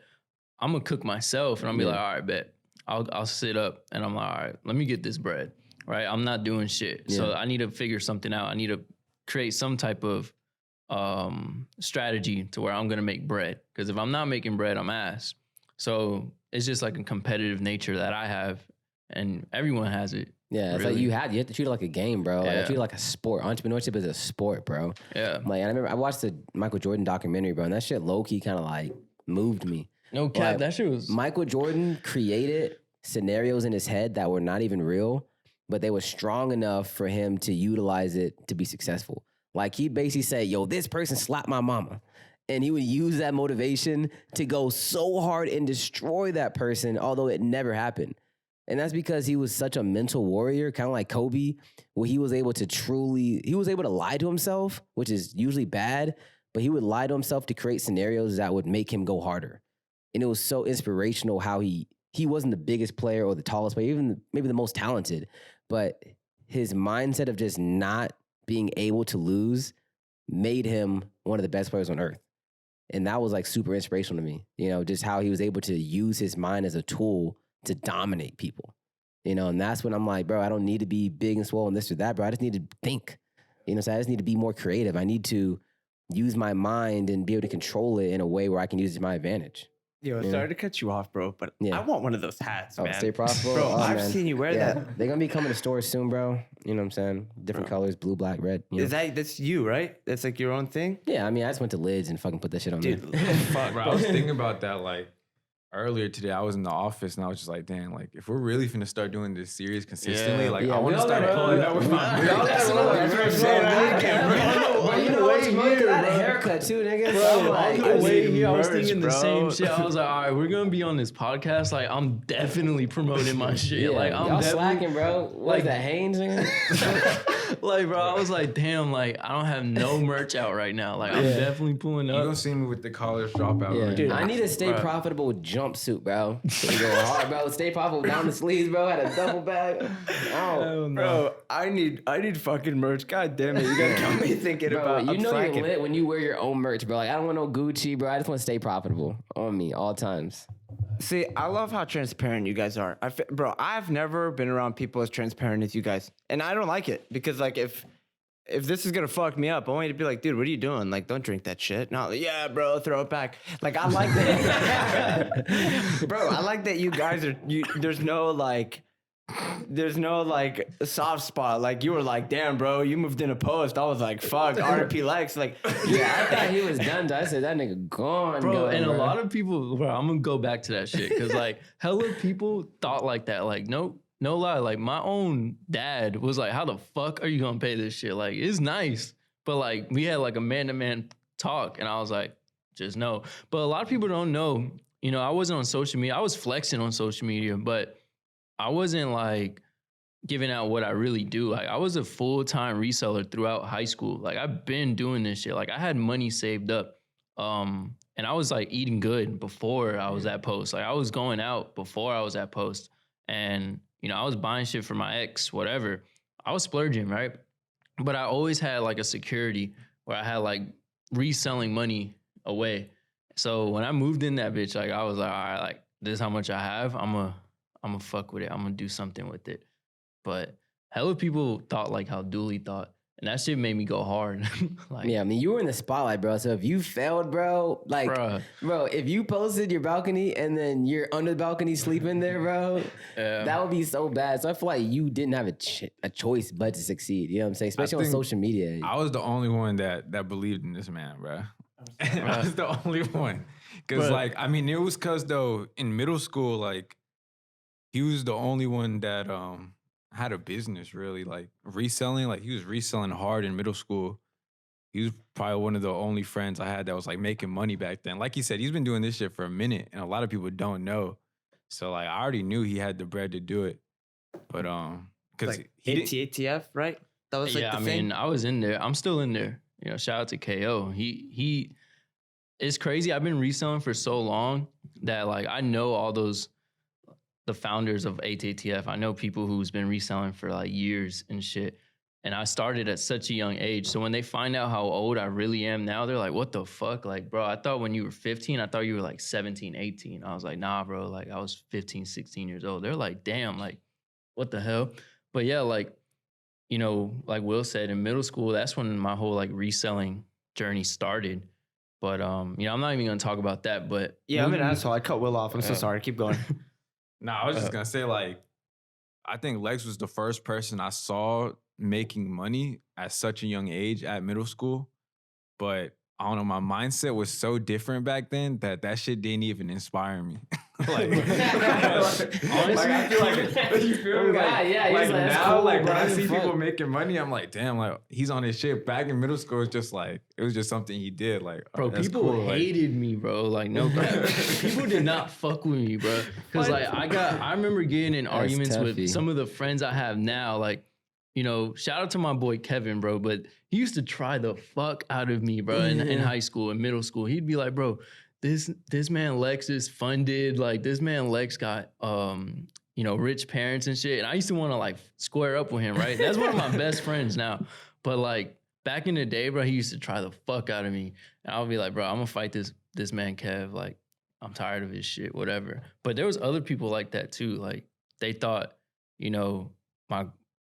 I'm gonna cook myself, and I'm be like, all right, bet. I'll sit up, and I'm like, all right, let me get this bread, right? I'm not doing shit, so I need to figure something out. I need to create some type of strategy to where I'm gonna make bread. Because if I'm not making bread, I'm ass. So it's just like a competitive nature that I have, and everyone has it. Yeah, it's really. like you have to treat it like a game, bro. Like treat it like a sport. Entrepreneurship is a sport, bro. Yeah. Like I remember I watched the Michael Jordan documentary, bro, and that shit low key kind of like moved me. No cap, Like, that shit was. Michael Jordan created scenarios in his head that were not even real, but they were strong enough for him to utilize it to be successful. Like he basically said, yo, this person slapped my mama. And he would use that motivation to go so hard and destroy that person, although it never happened. And that's because he was such a mental warrior, kind of like Kobe, where he was able to lie to himself, which is usually bad, but he would lie to himself to create scenarios that would make him go harder. And it was so inspirational how he wasn't the biggest player or the tallest player, even maybe the most talented, but his mindset of just not being able to lose made him one of the best players on earth. And that was like super inspirational to me, just how he was able to use his mind as a tool to dominate people, and that's when I'm like, bro, I don't need to be big and swole and this or that, bro. I just need to think, so I just need to be more creative. I need to use my mind and be able to control it in a way where I can use it to my advantage. Yo, sorry to cut you off, bro, but Yeah. I want one of those hats, man. Stay profitable. Bro, I've man. seen you wear that. They're gonna be coming to stores soon, bro. You know what I'm saying? Different colors, blue, black, red. That's you, right? That's like your own thing? Yeah, I mean, I just went to Lids and fucking put that shit on Dude, there. fuck, Bro, I was thinking about that like earlier today. I was in the office and I was just like, damn, like if we're really finna start doing this series consistently, Yeah. like Yeah, I want to start pulling up with my That's what I'm saying. But you know what? You got a haircut too, nigga. So I'm like, I was need here, I was merch, thinking the bro. same shit. I was like, all right, we're gonna be on this podcast. Like, I'm definitely promoting my shit. Like, I'm y'all definitely slacking, bro. What is that, Hanes, nigga? like, bro, I was like, damn, like, I don't have no merch out right now. Like, I'm definitely pulling You up. gonna see me with the college dropout. Yeah, right? dude, I need a stay Bro. profitable jumpsuit, bro. So you go hard, bro. Stay profitable down the sleeves, bro. Had a double bag. Oh, Bro, I need fucking merch. God damn it. You gotta got me thinking bro, about you know slacking. you're lit when you wear your own merch, bro. Like I don't want no Gucci, bro. I just want to stay profitable on me all times. See, I love how transparent you guys are. Bro, I've never been around people as transparent as you guys. And I don't like it because like if this is gonna fuck me up, I want you to be like, dude, what are you doing? Like, don't drink that shit. No, yeah, bro, throw it back. Like, I like that. Bro, I like that you guys are. There's no soft spot. Like, you were like, damn, bro, you moved in a post. I was like, fuck, RP Lex. Like, Yeah, I thought he was done. I said that nigga gone, Bro, and bro. a lot of people, bro, I'm gonna go back to that shit because like hella people thought like that. Like, no lie, like my own dad was like, "How the fuck are you gonna pay this shit? Like, it's nice, but like we had like a man-to-man talk, and I was like, just know. But a lot of people don't know, you know, I wasn't on social media. I was flexing on social media, but I wasn't like giving out what I really do. Like I was a full-time reseller throughout high school. Like I've been doing this shit. Like I had money saved up. And I was like eating good before I was at Post. Like I was going out before I was at Post. And, you know, I was buying shit for my ex, whatever. I was splurging, right? But I always had like a security where I had like reselling money away. So when I moved in that bitch, like I was like, all right, like this is how much I have. I'm gonna fuck with it. I'm gonna do something with it. But hella people thought like how Dooley thought. And that shit made me go hard. Like, yeah, I mean, you were in the spotlight, bro. So if you failed, bro, like, bro, if you posted your balcony and then you're under the balcony sleeping there, bro, that would be so bad. So I feel like you didn't have a choice but to succeed. You know what I'm saying? Especially on social media. I was the only one that believed in this man, bro. I was the only one. Because, like, I mean, it was because, though, in middle school, like, he was the only one that had a business, really, like reselling. Like he was reselling hard in middle school. He was probably one of the only friends I had that was like making money back then. Like he said, he's been doing this shit for a minute, and a lot of people don't know. So like I already knew he had the bread to do it, but because like ATF, right? That was like the thing. I mean, I was in there. I'm still in there. You know, shout out to KO. He it's crazy. I've been reselling for so long that like I know all the founders of ATF. I know people who's been reselling for like years and shit. And I started at such a young age. So when they find out how old I really am now, they're like, what the fuck? Like, bro, I thought when you were 15, I thought you were like 17, 18. I was like, nah, bro. Like I was 15, 16 years old. They're like, damn, like, what the hell? But yeah, like, you know, like Will said, in middle school, that's when my whole like reselling journey started. But, you know, I'm not even going to talk about that, but. Yeah, I'm an asshole. I cut Will off. I'm so sorry. Keep going. I was just going to say, like, I think Lex was the first person I saw making money at such a young age at middle school. But I don't know, my mindset was so different back then that shit didn't even inspire me. Like, honestly, I feel like you feel me? Like now, cool, like when I see people making money, I'm like, damn, like he's on his shit. Back in middle school, it's just like it was just something he did. Like, bro, people cool. hated me, bro. Like, no, people did not fuck with me, bro. Because like I remember getting in arguments with some of the friends I have now, like. You know, shout out to my boy Kevin, bro, but he used to try the fuck out of me, bro, in high school and middle school. He'd be like, bro, this man Lex is funded. Like, this man Lex got, you know, rich parents and shit. And I used to want to, like, square up with him, right? That's one of my best friends now. But, like, back in the day, bro, he used to try the fuck out of me. And I would be like, bro, I'm going to fight this man Kev. Like, I'm tired of his shit, whatever. But there was other people like that, too. Like, they thought, you know, my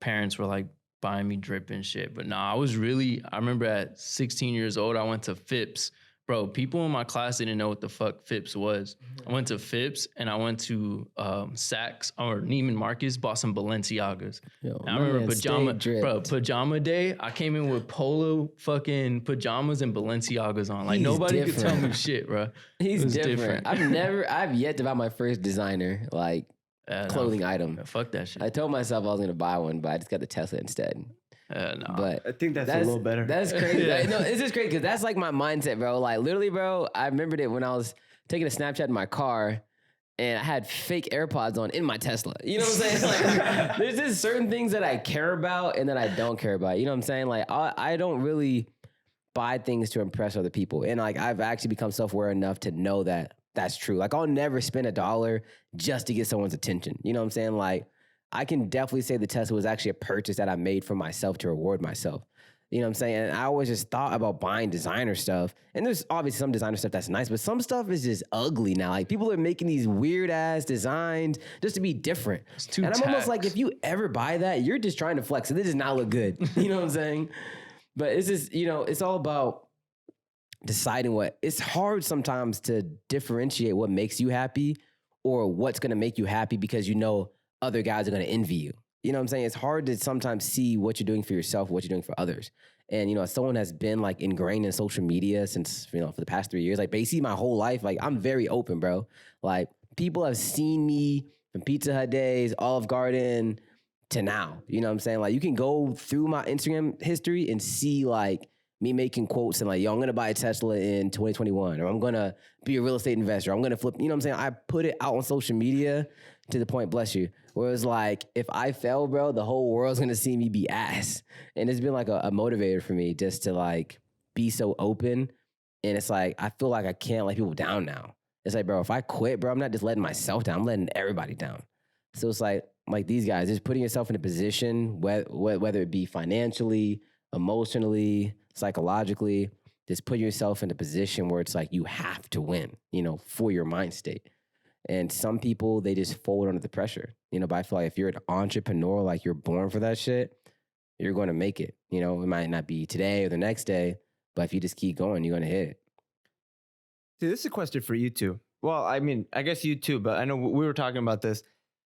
parents were like buying me drip and shit. But nah, I remember at 16 years old, I went to Phipps. Bro, people in my class didn't know what the fuck Phipps was. I went to Phipps and I went to Saks or Neiman Marcus, bought some Balenciagas. I remember pajama day. I came in with polo fucking pajamas and Balenciagas on. Like nobody could tell me shit, bro. He's different. I've yet to buy my first designer, like, clothing item. Fuck that shit. I told myself I was gonna buy one, but I just got the Tesla instead. No. But I think that's a little better. That's crazy. No, it's just crazy because that's like my mindset, bro. Like literally, bro, I remembered it when I was taking a Snapchat in my car and I had fake AirPods on in my Tesla. You know what I'm saying? Like, there's just certain things that I care about and that I don't care about. You know what I'm saying? Like I don't really buy things to impress other people. And like I've actually become self-aware enough to know that that's true. Like I'll never spend $1 just to get someone's attention. You know what I'm saying? Like I can definitely say the Tesla was actually a purchase that I made for myself to reward myself. You know what I'm saying? And I always just thought about buying designer stuff. And there's obviously some designer stuff that's nice, but some stuff is just ugly now. Like people are making these weird ass designs just to be different. And I'm almost like, if you ever buy that, you're just trying to flex. And it does not look good. You know what I'm saying? But it's just, you know, it's all about deciding it's hard sometimes to differentiate what makes you happy or what's going to make you happy because you know other guys are going to envy you. You know what I'm saying? It's hard to sometimes see what you're doing for yourself, what you're doing for others. And, you know, as someone has been like ingrained in social media since, you know, for the past 3 years, like basically my whole life, like I'm very open, bro. Like people have seen me from Pizza Hut days, Olive Garden to now. You know what I'm saying? Like you can go through my Instagram history and see like me making quotes and like, yo, I'm gonna buy a Tesla in 2021, or I'm gonna be a real estate investor, I'm gonna flip, you know what I'm saying? I put it out on social media to the point, bless you, where it's like, if I fail, bro, the whole world's gonna see me be ass. And it's been like a motivator for me just to like be so open. And it's like, I feel like I can't let people down now. It's like, bro, if I quit, bro, I'm not just letting myself down, I'm letting everybody down. So it's like these guys, just putting yourself in a position, whether it be financially, emotionally, psychologically, just put yourself in a position where it's like you have to win, you know, for your mind state. And some people, they just fold under the pressure, you know, but I feel like if you're an entrepreneur, like you're born for that shit, you're going to make it. You know, it might not be today or the next day, but if you just keep going, you're going to hit it. Dude, this is a question for you two. Well, I mean, I guess you too, but I know we were talking about this.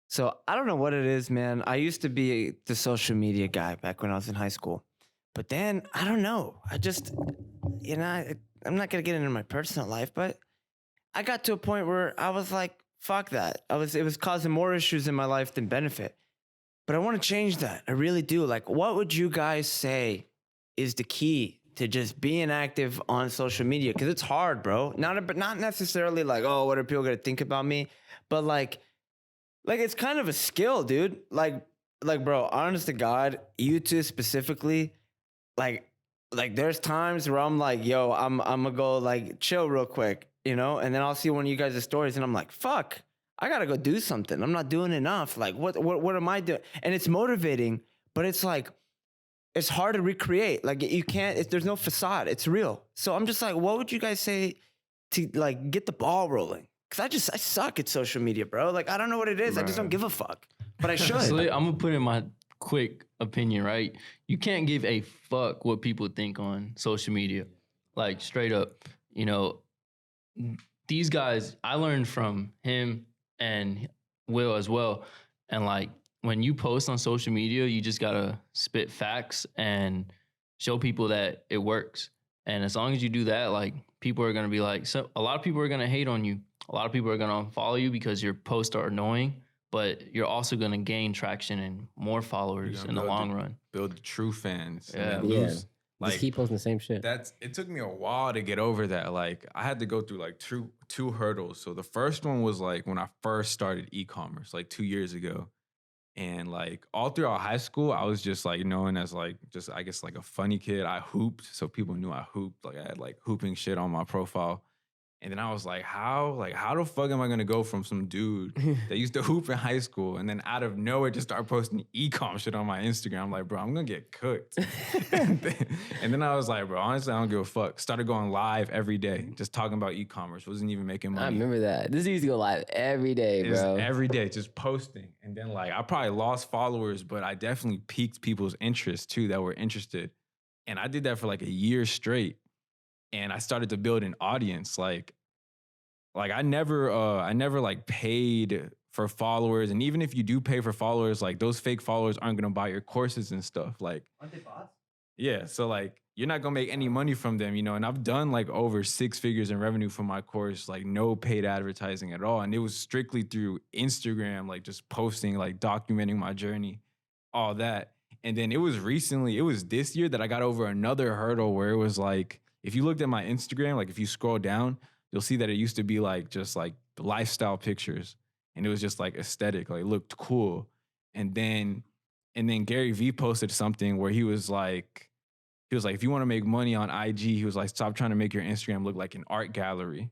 So I don't know what it is, man. I used to be the social media guy back when I was in high school. But then, I don't know. I just, you know, I'm not going to get into my personal life, but I got to a point where I was like, fuck that. It was causing more issues in my life than benefit. But I want to change that. I really do. Like, what would you guys say is the key to just being active on social media? Because it's hard, bro. Not necessarily like, oh, what are people going to think about me? But like it's kind of a skill, dude. Like, bro, honest to God, you two specifically, like there's times where I'm like, yo, I'm gonna go like chill real quick, you know? And then I'll see one of you guys' stories and I'm like, fuck, I gotta go do something. I'm not doing enough. Like, what am I doing? And it's motivating, but it's like, it's hard to recreate. Like, you can't, there's no facade. It's real. So I'm just like, what would you guys say to like get the ball rolling? Because I suck at social media, bro. Like, I don't know what it is. I just don't give a fuck. But I should. So I'm going to put in my quick opinion, right? You can't give a fuck what people think on social media. Like, straight up, you know, these guys, I learned from him and Will as well. And like, when you post on social media, you just got to spit facts and show people that it works. And as long as you do that, like, people are going to be like, so a lot of people are going to hate on you. A lot of people are going to follow you because your posts are annoying, but you're also going to gain traction and more followers in the long run. Build true fans. Yeah. And lose. Like, just keep posting the same shit. It took me a while to get over that. Like, I had to go through like two hurdles. So the first one was like when I first started e-commerce, like 2 years ago. And like all throughout high school, I was just like known as like, just, I guess, like a funny kid. I hooped. So people knew I hooped. Like, I had like hooping shit on my profile. And then I was like, how the fuck am I gonna go from some dude that used to hoop in high school and then out of nowhere just start posting e-com shit on my Instagram? I'm like, bro, I'm gonna get cooked. and then I was like, bro, honestly, I don't give a fuck. Started going live every day, just talking about e-commerce. Wasn't even making money. I remember that. This used to go live every day, bro. Every day, just posting. And then like, I probably lost followers, but I definitely piqued people's interest too that were interested. And I did that for like a year straight. And I started to build an audience. Like I never like paid for followers. And even if you do pay for followers, like those fake followers aren't gonna buy your courses and stuff. Like, aren't they bots? Yeah. So like, you're not gonna make any money from them, you know? And I've done like over 6 figures in revenue from my course, like no paid advertising at all. And it was strictly through Instagram, like just posting, like documenting my journey, all that. And then it was this year that I got over another hurdle where it was like, if you looked at my Instagram, like if you scroll down, you'll see that it used to be like just like lifestyle pictures. And it was just like aesthetic, like it looked cool. And then Gary Vee posted something where he was like, if you want to make money on IG, he was like, stop trying to make your Instagram look like an art gallery.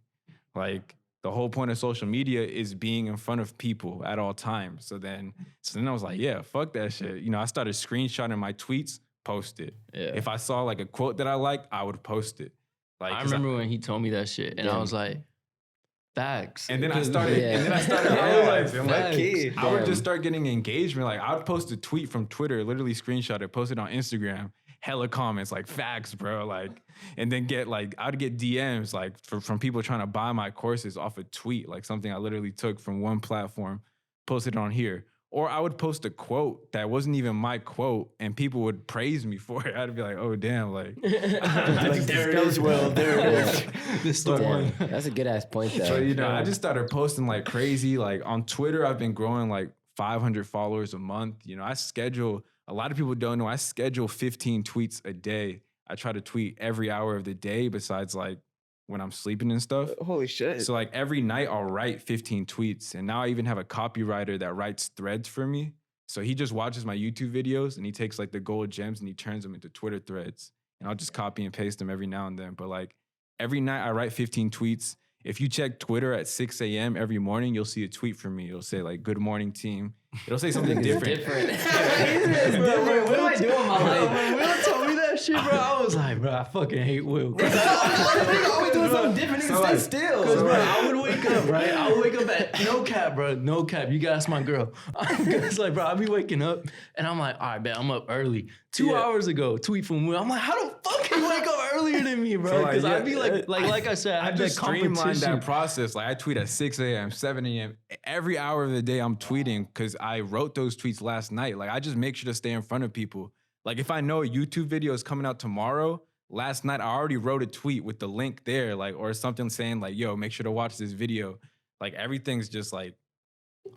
Like the whole point of social media is being in front of people at all times. So then I was like, yeah, fuck that shit. You know, I started screenshotting my tweets, post it. Yeah. If I saw like a quote that I liked, I would post it. Like, I remember when he told me that shit, and I was like, facts. And then I started realizing, like, I would just start getting engagement. Like, I would post a tweet from Twitter, literally screenshot it, post it on Instagram, hella comments, like, facts, bro. Like, and then I'd get DMs, like, from people trying to buy my courses off a tweet, like something I literally took from one platform, posted it on here. Or I would post a quote that wasn't even my quote, and people would praise me for it. I'd be like, "Oh damn!" Like, like there it is, Will. There it is. This is the one. That's a good ass point, though. So you know, I just started posting like crazy. Like on Twitter, I've been growing like 500 followers a month. You know, a lot of people don't know, I schedule 15 tweets a day. I try to tweet every hour of the day besides like when I'm sleeping and stuff. Holy shit. So like every night I'll write 15 tweets. And now I even have a copywriter that writes threads for me. So he just watches my YouTube videos and he takes like the gold gems and he turns them into Twitter threads. And I'll just copy and paste them every now and then. But like every night I write 15 tweets. If you check Twitter at 6 a.m. every morning, you'll see a tweet from me. It'll say like, good morning team. It'll say something different. What am I doing, my life? When Will told me that shit, bro, I was like, bro, I fucking hate Will. Nigga always doing something different. Nigga, stay still. Because, bro, I would wake up, right? I would wake up at no cap, bro. No cap. You guys, my girl. It's like, bro, I'll be waking up and I'm like, all right, man, I'm up early. 2 hours ago, tweet from Will. I'm like, how the fuck can you wake up earlier than me, bro? Because I'd be like I said, I just that streamlined competition. that process. Like I tweet at 6 a.m., 7 a.m. Every hour of the day I'm tweeting because I wrote those tweets last night. Like I just make sure to stay in front of people. Like if I know a YouTube video is coming out tomorrow, last night I already wrote a tweet with the link there, like or something saying like, yo, make sure to watch this video. Like everything's just like,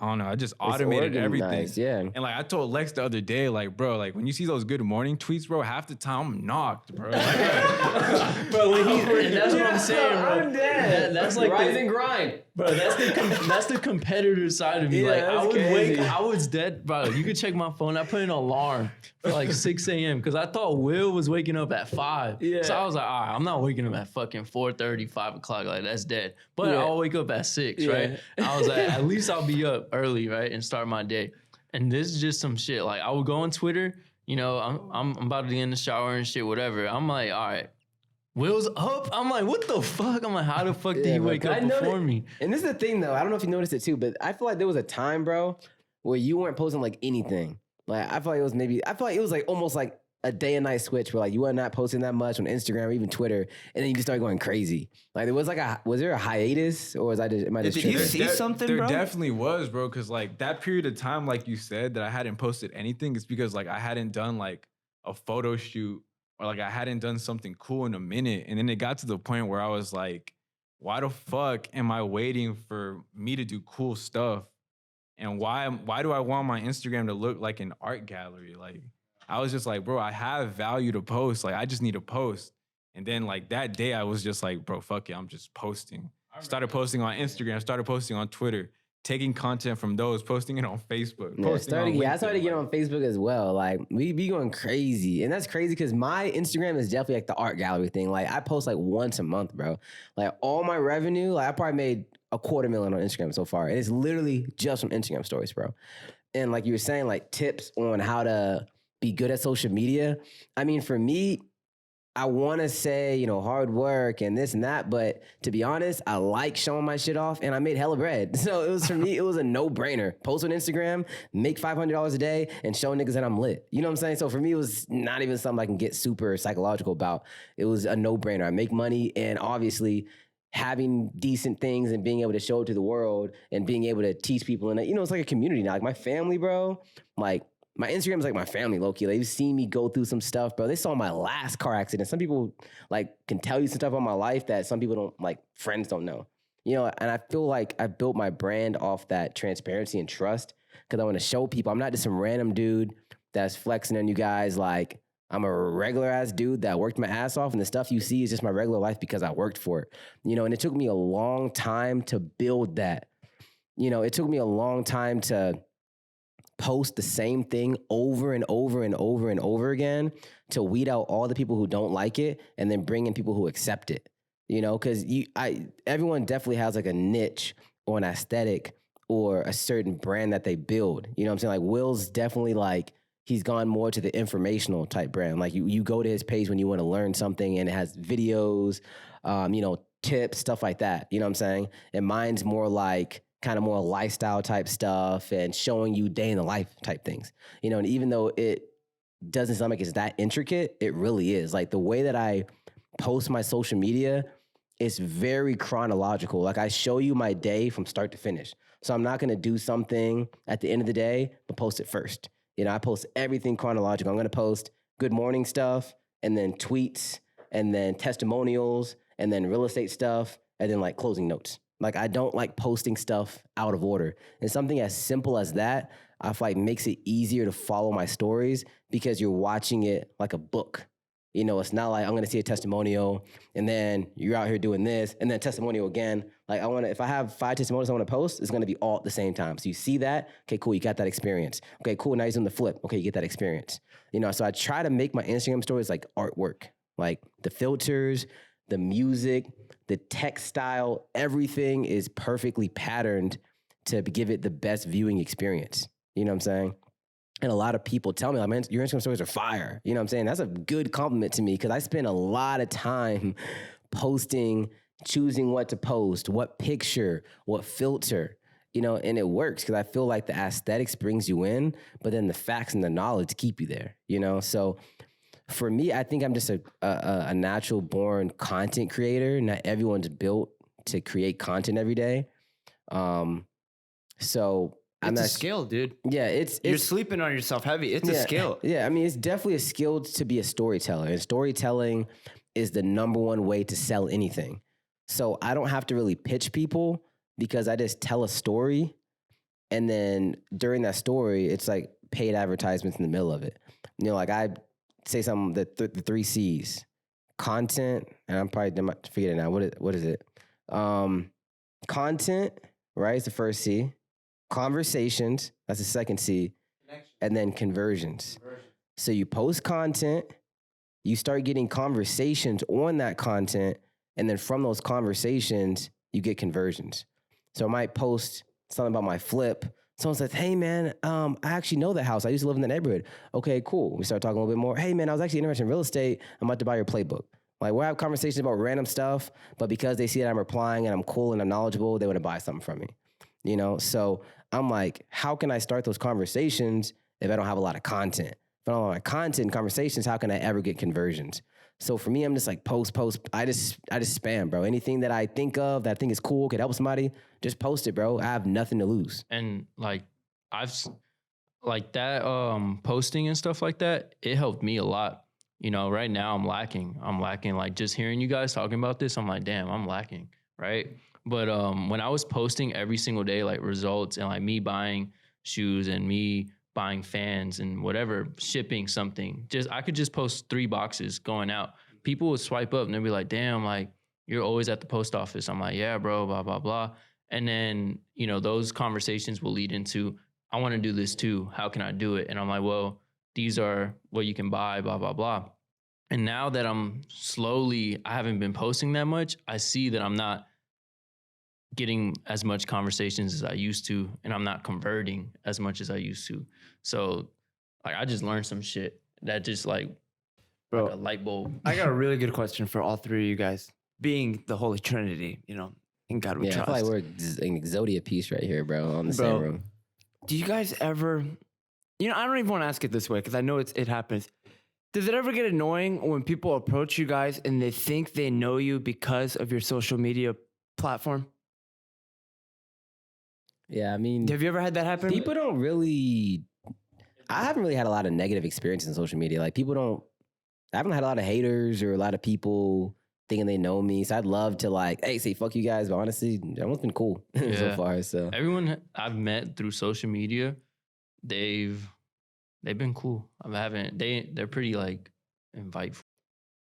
I don't know. I just automated everything. Yeah. And like I told Lex the other day, like, bro, like when you see those good morning tweets, bro, half the time I'm knocked, bro. Like, Bro, and that's what I'm saying, bro. I'm dead. That's like rise and grind. Bro, that's the competitor side of me. Yeah, like I would crazy. I was dead, bro. You could check my phone. I put an alarm for like 6 a.m. because I thought Will was waking up at 5. Yeah. So I was like, all right, I'm not waking up at fucking 4:30, 5 o'clock. Like that's dead. But I'll wake up at 6, right? I was like, at least I'll be up early, right, and start my day. And this is just some shit. Like I would go on Twitter. You know, I'm about to get in the shower and shit, whatever. I'm like, all right. Will's up. I'm like, what the fuck? I'm like, how the fuck did you wake up before me? And this is the thing, though. I don't know if you noticed it too, but I feel like there was a time, bro, where you weren't posting like anything. Like I feel like it was like almost like a day and night switch where like you were not posting that much on Instagram or even Twitter, and then you just started going crazy. Like there was like was there a hiatus or am I just Did you tripping? see something, there bro? definitely was, bro. Because like that period of time, like you said, that I hadn't posted anything is because like I hadn't done like a photo shoot or like I hadn't done something cool in a minute. And then it got to the point where I was like, why the fuck am I waiting for me to do cool stuff? And why do I want my Instagram to look like an art gallery? Like I was just like, bro, I have value to post. Like I just need to post. And then like that day I was just like, bro, fuck it, I'm just posting. Started posting on Instagram, started posting on Twitter, taking content from those, posting it on Facebook. Yeah, I started getting on Facebook as well. Like we be going crazy. And that's crazy because my Instagram is definitely like the art gallery thing. Like I post like once a month, bro. Like all my revenue, like I probably made $250,000 on Instagram so far. And it's literally just from Instagram stories, bro. And like you were saying, like tips on how to be good at social media. I mean, for me, I want to say, you know, hard work and this and that, but to be honest, I like showing my shit off and I made hella bread. So it was, for me, it was a no-brainer. Post on Instagram, make $500 a day and show niggas that I'm lit. You know what I'm saying? So for me, it was not even something I can get super psychological about. It was a no-brainer. I make money and obviously having decent things and being able to show it to the world and being able to teach people. And, you know, it's like a community now. Like my family, bro, like, my Instagram is like my family, low-key. They've seen me go through some stuff, bro. They saw my last car accident. Some people, like, can tell you some stuff about my life that some people don't, like, friends don't know. You know, and I feel like I built my brand off that transparency and trust because I want to show people I'm not just some random dude that's flexing on you guys. Like, I'm a regular-ass dude that worked my ass off, and the stuff you see is just my regular life because I worked for it. You know, and it took me a long time to build that. You know, it took me a long time to post the same thing over and over and over and over again to weed out all the people who don't like it and then bring in people who accept it. You know, because everyone definitely has like a niche or an aesthetic or a certain brand that they build. You know what I'm saying? Like Will's definitely like, he's gone more to the informational type brand. Like you go to his page when you want to learn something and it has videos, you know, tips, stuff like that. You know what I'm saying? And mine's more like kind of more lifestyle type stuff and showing you day in the life type things. You know, and even though it doesn't sound like it's that intricate, it really is. Like the way that I post my social media, it's very chronological. Like I show you my day from start to finish. So I'm not going to do something at the end of the day, but post it first. You know, I post everything chronological. I'm going to post good morning stuff and then tweets and then testimonials and then real estate stuff and then like closing notes. Like I don't like posting stuff out of order. And something as simple as that, I feel like makes it easier to follow my stories because you're watching it like a book. You know, it's not like I'm gonna see a testimonial and then you're out here doing this and then testimonial again. Like if I have 5 testimonials I want to post, it's gonna be all at the same time. So you see that, okay, cool, you got that experience. Okay, cool, now you're doing the flip. Okay, you get that experience. You know, so I try to make my Instagram stories like artwork, like the filters, the music, the text style, everything is perfectly patterned to give it the best viewing experience. You know what I'm saying? And a lot of people tell me, like, man, your Instagram stories are fire. You know what I'm saying? That's a good compliment to me because I spend a lot of time posting, choosing what to post, what picture, what filter, you know, and it works because I feel like the aesthetics brings you in, but then the facts and the knowledge keep you there, you know? So for me, I think I'm just a natural born content creator. Not everyone's built to create content every day. So it's a skill, dude. Yeah, you're sleeping on yourself heavy. It's a skill. Yeah, I mean, it's definitely a skill to be a storyteller. And storytelling is the number one way to sell anything. So I don't have to really pitch people because I just tell a story. And then during that story, it's like paid advertisements in the middle of it. You know, like I say something, the 3 C's. Content, and I'm probably forgetting now. What is it? Content, right? It's the first C. Conversations, that's the second C. And then conversions. So you post content, you start getting conversations on that content, and then from those conversations, you get conversions. So I might post something about my flip. Someone says, hey man, I actually know that house. I used to live in that neighborhood. Okay, cool. We start talking a little bit more. Hey man, I was actually interested in real estate. I'm about to buy your playbook. Like we'll have conversations about random stuff, but because they see that I'm replying and I'm cool and I'm knowledgeable, they want to buy something from me. You know, so I'm like, how can I start those conversations if I don't have a lot of content? If I don't have a lot of content and conversations, how can I ever get conversions? So for me, I'm just like post. I just spam, bro. Anything that I think of that I think is cool, could help somebody, just post it, bro. I have nothing to lose. And like like that posting and stuff like that, it helped me a lot. You know, right now I'm lacking. Like just hearing you guys talking about this, I'm like, damn, I'm lacking, right? But when I was posting every single day, like results and like me buying shoes and me buying fans and whatever, shipping something, I could just post 3 boxes going out. People would swipe up and they'd be like, damn, like you're always at the post office. I'm like, yeah, bro, blah, blah, blah. And then, you know, those conversations will lead into, I want to do this too. How can I do it? And I'm like, well, these are what you can buy, blah, blah, blah. And now that I haven't been posting that much, I see that I'm not getting as much conversations as I used to, and I'm not converting as much as I used to. So like I just learned some shit that just like, bro, like a light bulb. I got a really good question for all 3 of you guys. Being the Holy Trinity, you know, in God we trust. I feel like we're an Exodia piece right here, bro, on the same room. Do you guys ever, you know, I don't even want to ask it this way because I know it happens. Does it ever get annoying when people approach you guys and they think they know you because of your social media platform? Yeah, I mean, have you ever had that happen? People don't really. I haven't really had a lot of negative experiences in social media. Like I haven't had a lot of haters or a lot of people thinking they know me. So I'd love to like, hey, say fuck you guys, but honestly, everyone's been cool so far. So everyone I've met through social media, they've been cool. They're pretty like inviteful.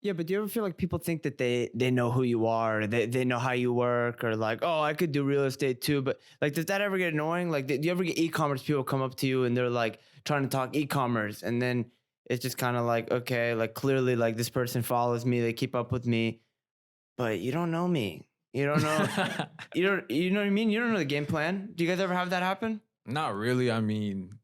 Yeah, but do you ever feel like people think that they know who you are, or they know how you work, or like, oh, I could do real estate too? But like, does that ever get annoying? Like, do you ever get e-commerce people come up to you and they're like trying to talk e-commerce, and then it's just kind of like, okay, like clearly like this person follows me, they keep up with me, but you don't know me. You don't know, you know what I mean? You don't know the game plan. Do you guys ever have that happen? Not really. I mean,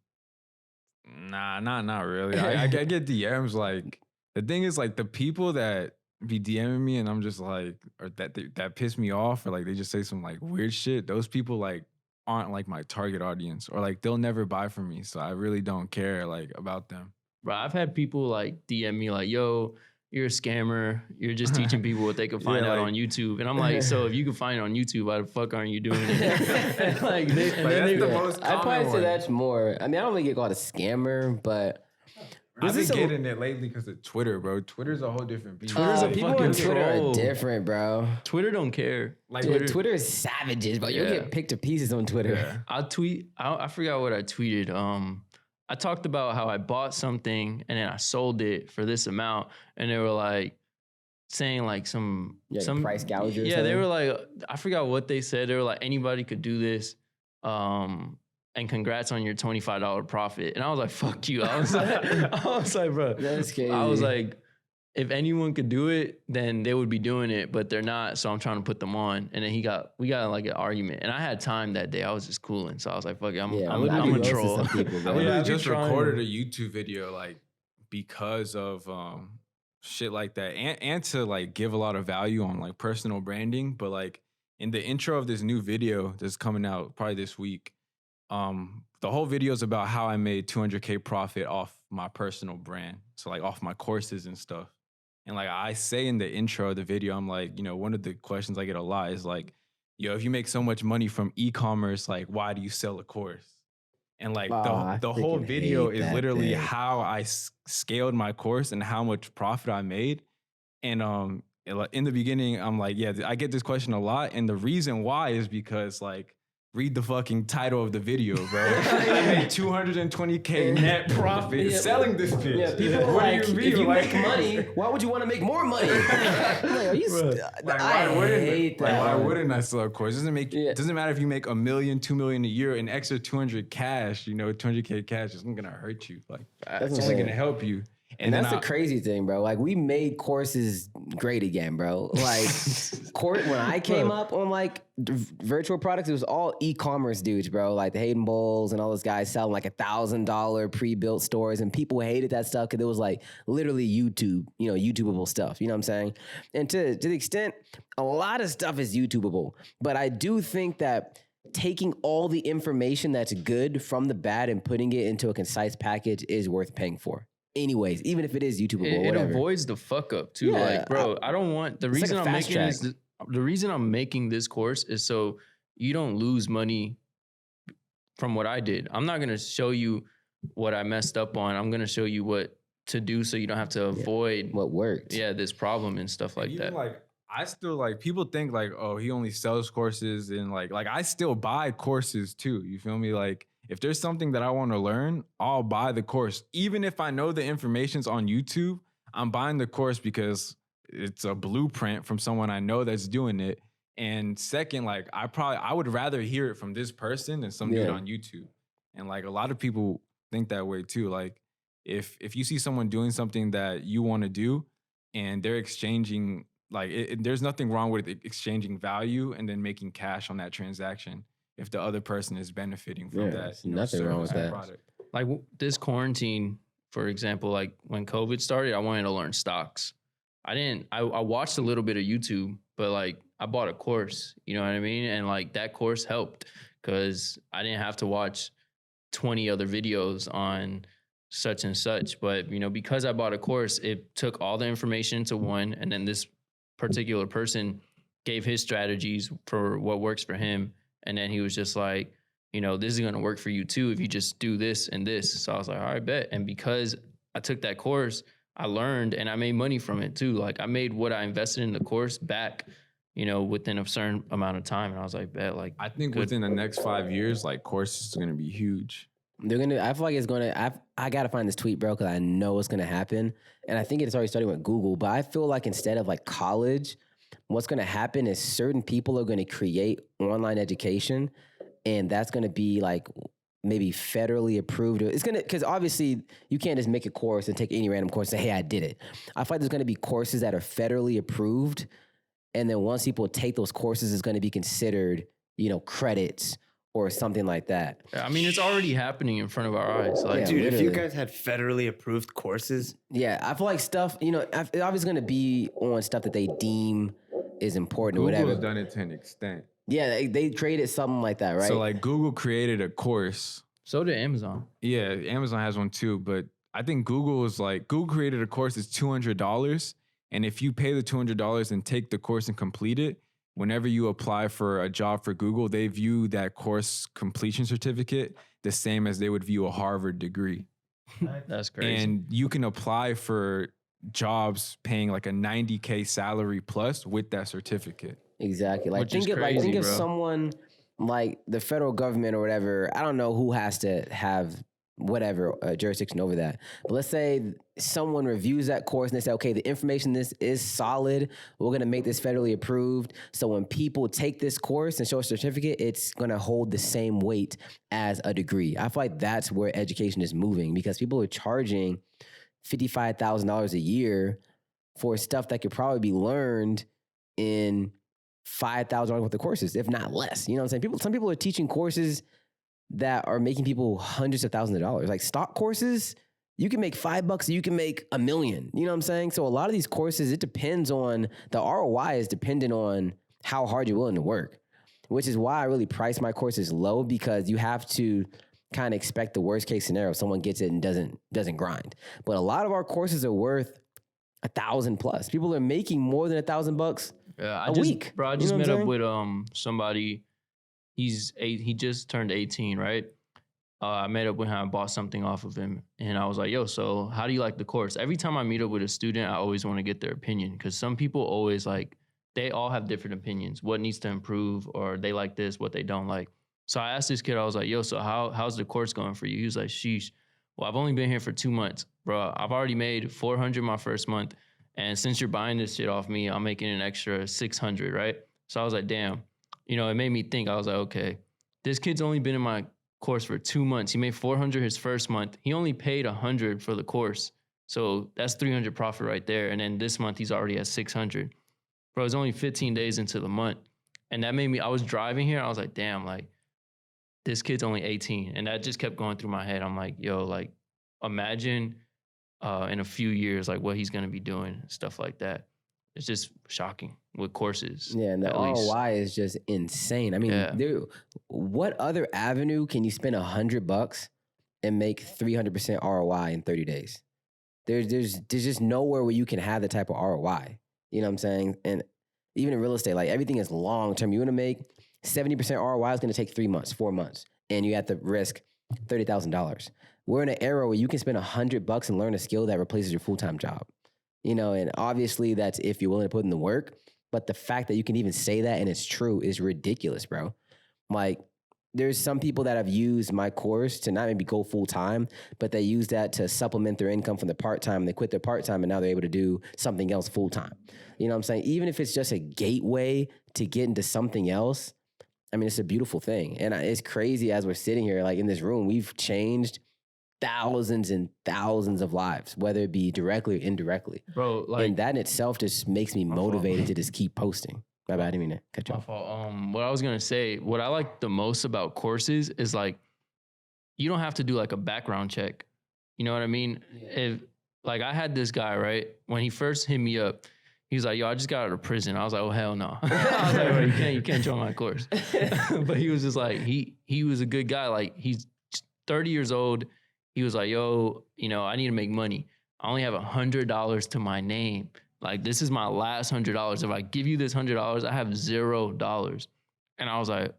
not really. I get DMs like. The thing is, like, the people that be DMing me and I'm just like, or that piss me off, or like they just say some like weird shit, those people like aren't like my target audience, or like they'll never buy from me. So I really don't care like about them. Bro, I've had people like DM me like, yo, you're a scammer. You're just teaching people what they can find out on YouTube. And I'm like, so if you can find it on YouTube, why the fuck aren't you doing it? Like, that's the most common I'd probably say one. that's more. I mean, I don't really get called a scammer, but I've been getting it lately because of Twitter, bro. Twitter's a whole different beast. Twitter's a people fucking on Twitter troll. are different, bro. Twitter don't care. Like Dude, Twitter is savages, but you'll get picked to pieces on Twitter. Yeah. I'll tweet. I forgot what I tweeted. I talked about how I bought something and then I sold it for this amount, and they were like saying like some price gouge or yeah, they something? were like, I forgot what they said. They were like, anybody could do this. And congrats on your $25 profit. And I was like, fuck you. I was like, bro. That's crazy. I was like, if anyone could do it, then they would be doing it, but they're not. So I'm trying to put them on. And then we got like an argument. And I had time that day. I was just cooling. So I was like, fuck it. I'm a troll. I literally Yeah, just trying. recorded a YouTube video like because of shit like that, and to like give a lot of value on like personal branding. But like in the intro of this new video that's coming out probably this week, the whole video is about how I made 200K profit off my personal brand. So like off my courses and stuff. And like I say in the intro of the video, I'm like, you know, one of the questions I get a lot is like, yo, if you make so much money from e-commerce, like why do you sell a course? And like the whole video is literally how I scaled my course and how much profit I made. And in the beginning, I'm like, yeah, I get this question a lot. And the reason why is because like, read the fucking title of the video, bro. I made 220K net profit selling this bitch. Yeah, people are like, if you make money, why would you want to make more money? Like, are you why wouldn't I sell a course? It doesn't matter if you make $1 million, $2 million a year, an extra 200 cash, you know, 200K cash isn't gonna hurt you. Like it's only gonna help you. And that's the crazy thing, bro. Like we made courses great again, bro. Like when I came up on like virtual products, it was all e-commerce dudes, bro. Like the Hayden Bowles and all those guys selling like $1,000 pre-built stores, and people hated that stuff because it was like literally YouTube, you know, YouTubeable stuff. You know what I'm saying? And to the extent, a lot of stuff is YouTubeable, but I do think that taking all the information that's good from the bad and putting it into a concise package is worth paying for. Anyways, even if it is YouTubeable, it avoids the fuck up too. Yeah, like, bro, I don't want the reason like I'm making the reason I'm making this course is so you don't lose money from what I did. I'm not gonna show you what I messed up on. I'm gonna show you what to do so you don't have to avoid what worked. Yeah, this problem and stuff like that. Like I still like people think like, oh, he only sells courses, and like I still buy courses too. You feel me? Like if there's something that I want to learn, I'll buy the course. Even if I know the information's on YouTube, I'm buying the course because it's a blueprint from someone I know that's doing it. And second, like I would rather hear it from this person than some dude on YouTube. And like a lot of people think that way too. Like if you see someone doing something that you want to do and they're exchanging, like there's nothing wrong with exchanging value and then making cash on that transaction if the other person is benefiting from that. Nothing wrong with that. Product. Like this quarantine, for example, like when COVID started, I wanted to learn stocks. I watched a little bit of YouTube, but like I bought a course, you know what I mean? And like that course helped because I didn't have to watch 20 other videos on such and such. But, you know, because I bought a course, it took all the information into one. And then this particular person gave his strategies for what works for him. And then he was just like, you know, this is going to work for you too if you just do this and this. So I was like, all right, bet. And because I took that course, I learned and I made money from it too. Like I made what I invested in the course back, you know, within a certain amount of time. And I was like, bet. Like I think within the next 5 years, like courses are going to be huge. I feel like it's going to, I got to find this tweet, bro, because I know it's going to happen. And I think it's already starting with Google, but I feel like instead of like college, what's going to happen is certain people are going to create online education, and that's going to be like maybe federally approved. It's going to, because obviously you can't just make a course and take any random course and say, hey, I did it. I feel like there's going to be courses that are federally approved. And then once people take those courses, it's going to be considered, you know, credits or something like that. I mean, it's already happening in front of our eyes. Like, dude, literally. if you guys had federally approved courses. Yeah, I feel like stuff, you know, it's obviously going to be on stuff that they deem is important or whatever. Google's done it to an extent. Yeah, they created something like that, right? So like Google created a course. So did Amazon. Yeah, Amazon has one too, but I think Google created a course that's $200. And if you pay the $200 and take the course and complete it, whenever you apply for a job for Google, they view that course completion certificate the same as they would view a Harvard degree. That's crazy. And you can apply for jobs paying like a $90K salary plus with that certificate. Exactly. Like Which is crazy, think of bro. someone like the federal government or whatever. I don't know who has to have whatever jurisdiction over that. But let's say someone reviews that course and they say, okay, the information in this is solid. We're going to make this federally approved. So when people take this course and show a certificate, it's going to hold the same weight as a degree. I feel like that's where education is moving, because people are charging $55,000 a year for stuff that could probably be learned in $5,000 worth of courses, if not less. You know what I'm saying? Some people are teaching courses that are making people hundreds of thousands of dollars. Like stock courses, you can make $5 and you can make $1 million. You know what I'm saying? So a lot of these courses, it depends on, the ROI is dependent on how hard you're willing to work, which is why I really price my courses low, because you have to kind of expect the worst case scenario. Someone gets it and doesn't grind. But a lot of our courses are worth $1,000+. People are making more than $1,000 a week. Bro, I just met up with somebody. He just turned 18, right? I met up with him, I bought something off of him, and I was like, yo, so how do you like the course? Every time I meet up with a student, I always want to get their opinion, because some people always they all have different opinions, what needs to improve, or they like this, what they don't like. So I asked this kid, I was like, yo, so how's the course going for you? He was like, sheesh, well, I've only been here for 2 months, bro. I've already made $400 my first month, and since you're buying this shit off me, I'm making an extra $600, right? So I was like, damn. You know, it made me think. I was like, okay, this kid's only been in my course for 2 months. He made $400 his first month. He only paid $100 for the course. So that's $300 profit right there. And then this month he's already at $600. Bro, it's only 15 days into the month. And that made me, I was driving here. I was like, damn, like this kid's only 18. And that just kept going through my head. I'm like, yo, like imagine in a few years, like what he's going to be doing, stuff like that. It's just shocking with courses. Yeah, and the ROI is just insane. I mean, what other avenue can you spend $100 and make 300% ROI in 30 days? There's just nowhere where you can have the type of ROI. You know what I'm saying? And even in real estate, like everything is long term. You want to make 70% ROI is going to take 3 months, 4 months, and you have to risk $30,000. We're in an era where you can spend $100 and learn a skill that replaces your full-time job. You know, and obviously that's if you're willing to put in the work. But the fact that you can even say that and it's true is ridiculous, bro. Like, there's some people that have used my course to not maybe go full time, but they use that to supplement their income from the part time. They quit their part time and now they're able to do something else full time. You know what I'm saying? Even if it's just a gateway to get into something else, I mean, it's a beautiful thing. And it's crazy as we're sitting here, like in this room, we've changed thousands and thousands of lives, whether it be directly or indirectly. Bro, like, and that in itself just makes me motivated to just keep posting. My bad, I didn't mean to cut you off. What I was gonna say, what I like the most about courses is like, you don't have to do like a background check. You know what I mean? Yeah. If like I had this guy, right? When he first hit me up, he was like, yo, I just got out of prison. I was like, oh, hell no. I was like, bro, you can't join my course. But he was just like, he was a good guy. Like, he's 30 years old. He was like, yo, you know, I need to make money. I only have $100 to my name. Like, this is my last $100. If I give you this $100, I have $0. And I was like,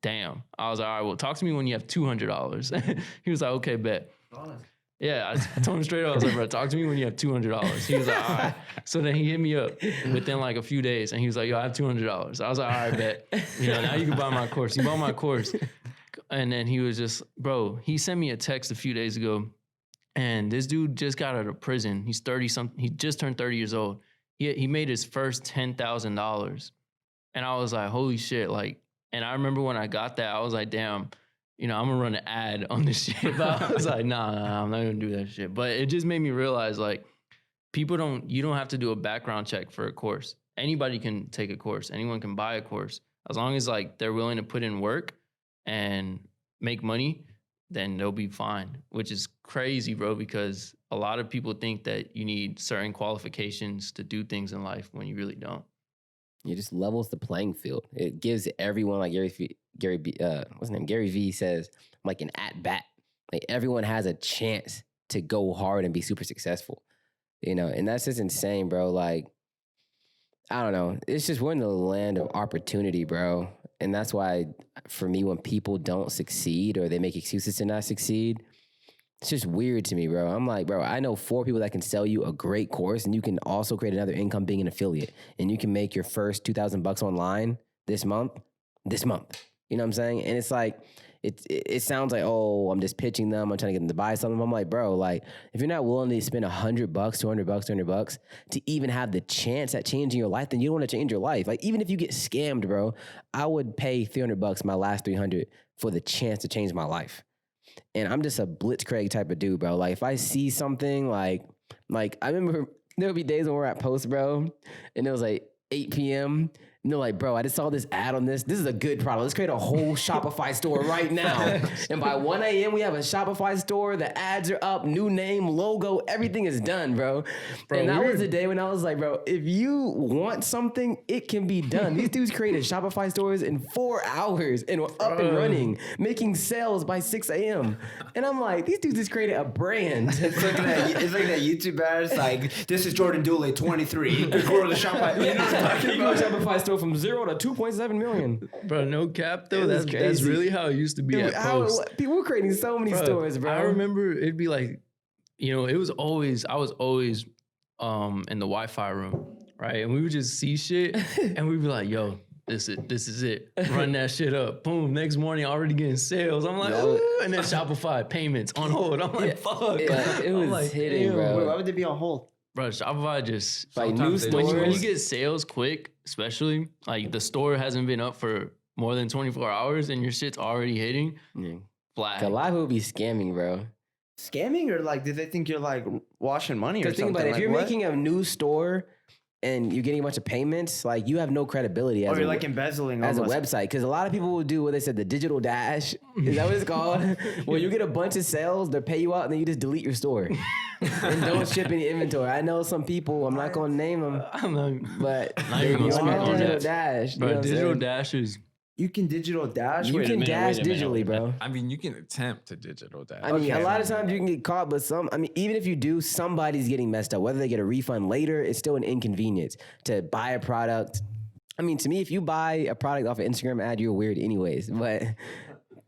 damn. I was like, all right, well, talk to me when you have $200. He was like, okay, bet. Honest. Yeah, I told him straight up. I was like, bro, talk to me when you have $200. He was like, all right. So then he hit me up within like a few days. And he was like, yo, I have $200. I was like, all right, bet. You know, now you can buy my course. He bought my course. And then he was just, bro, he sent me a text a few days ago, and this dude just got out of prison. He's 30-something. He just turned 30 years old. He made his first $10,000. And I was like, holy shit. Like, and I remember when I got that, I was like, damn, you know, I'm going to run an ad on this shit. But I was like, nah, I'm not going to do that shit. But it just made me realize, like, you don't have to do a background check for a course. Anybody can take a course. Anyone can buy a course. As long as, like, they're willing to put in work and make money, then they'll be fine, which is crazy, bro, because a lot of people think that you need certain qualifications to do things in life when you really don't. It just levels the playing field. It gives everyone, like Gary V says, like an at bat. Like everyone has a chance to go hard and be super successful, you know? And that's just insane, bro. Like, I don't know. It's just, we're in the land of opportunity, bro. And that's why, for me, when people don't succeed or they make excuses to not succeed, it's just weird to me, bro. I'm like, bro, I know 4 people that can sell you a great course, and you can also create another income being an affiliate. And you can make your first $2,000 online this month. You know what I'm saying? And it's like, it sounds like, oh, I'm just pitching them. I'm trying to get them to buy something. I'm like, bro, like if you're not willing to spend $100, $200 to even have the chance at changing your life, then you don't want to change your life. Like even if you get scammed, bro, I would pay $300, my last 300 for the chance to change my life. And I'm just a blitzkrieg type of dude, bro. Like if I see something like I remember there would be days when we're at post, bro, and it was like 8 p.m. And they're like, bro, I just saw this ad on this. This is a good product. Let's create a whole Shopify store right now. And by 1 a.m., we have a Shopify store. The ads are up, new name, logo, everything is done, bro. And that was the day when I was like, bro, if you want something, it can be done. These dudes created Shopify stores in 4 hours and were up and running, making sales by 6 a.m. And I'm like, these dudes just created a brand. It's like that YouTube ad. It's like, this is Jordan Dooley, 23. You can go to the Shopify. You know what I'm talking about? Shopify store from 0 to 2.7 million. Bro, no cap though. That's really how it used to be. Dude, at Post. People were creating so many stores, bro. I remember it'd be like, I was always in the Wi-Fi room, right? And we would just see shit and we'd be like, yo, this is it. Run that shit up. Boom. Next morning, already getting sales. I'm like, ooh. And then Shopify payments on hold. I'm like, fuck. Yeah, it was like, hitting, bro. Wait, why would they be on hold? Bro, Shopify just like new stores. When you get sales quick, especially like the store hasn't been up for more than 24 hours and your shit's already hitting, flag. A lot of people be scamming, bro. Scamming or like, did they think you're like washing money or something? Think about it. If like, you're what? making a new store and you're getting a bunch of payments, like you have no credibility as you're like embezzling as almost. a website. Because a lot of people will do what they said, the digital dash. Is that what it's called? Where you get a bunch of sales, they pay you out, and then you just delete your store and don't ship any inventory. I know some people. I'm not gonna name them, but not even gonna speak on digital that. dash. You know Bro, what I'm digital saying? dash is. You can digital dash? You can dash digitally, bro. I mean, you can attempt to digital dash. I mean, a lot of times you can get caught, but even if you do, somebody's getting messed up. Whether they get a refund later, it's still an inconvenience to buy a product. I mean, to me, if you buy a product off an Instagram ad, you're weird anyways, but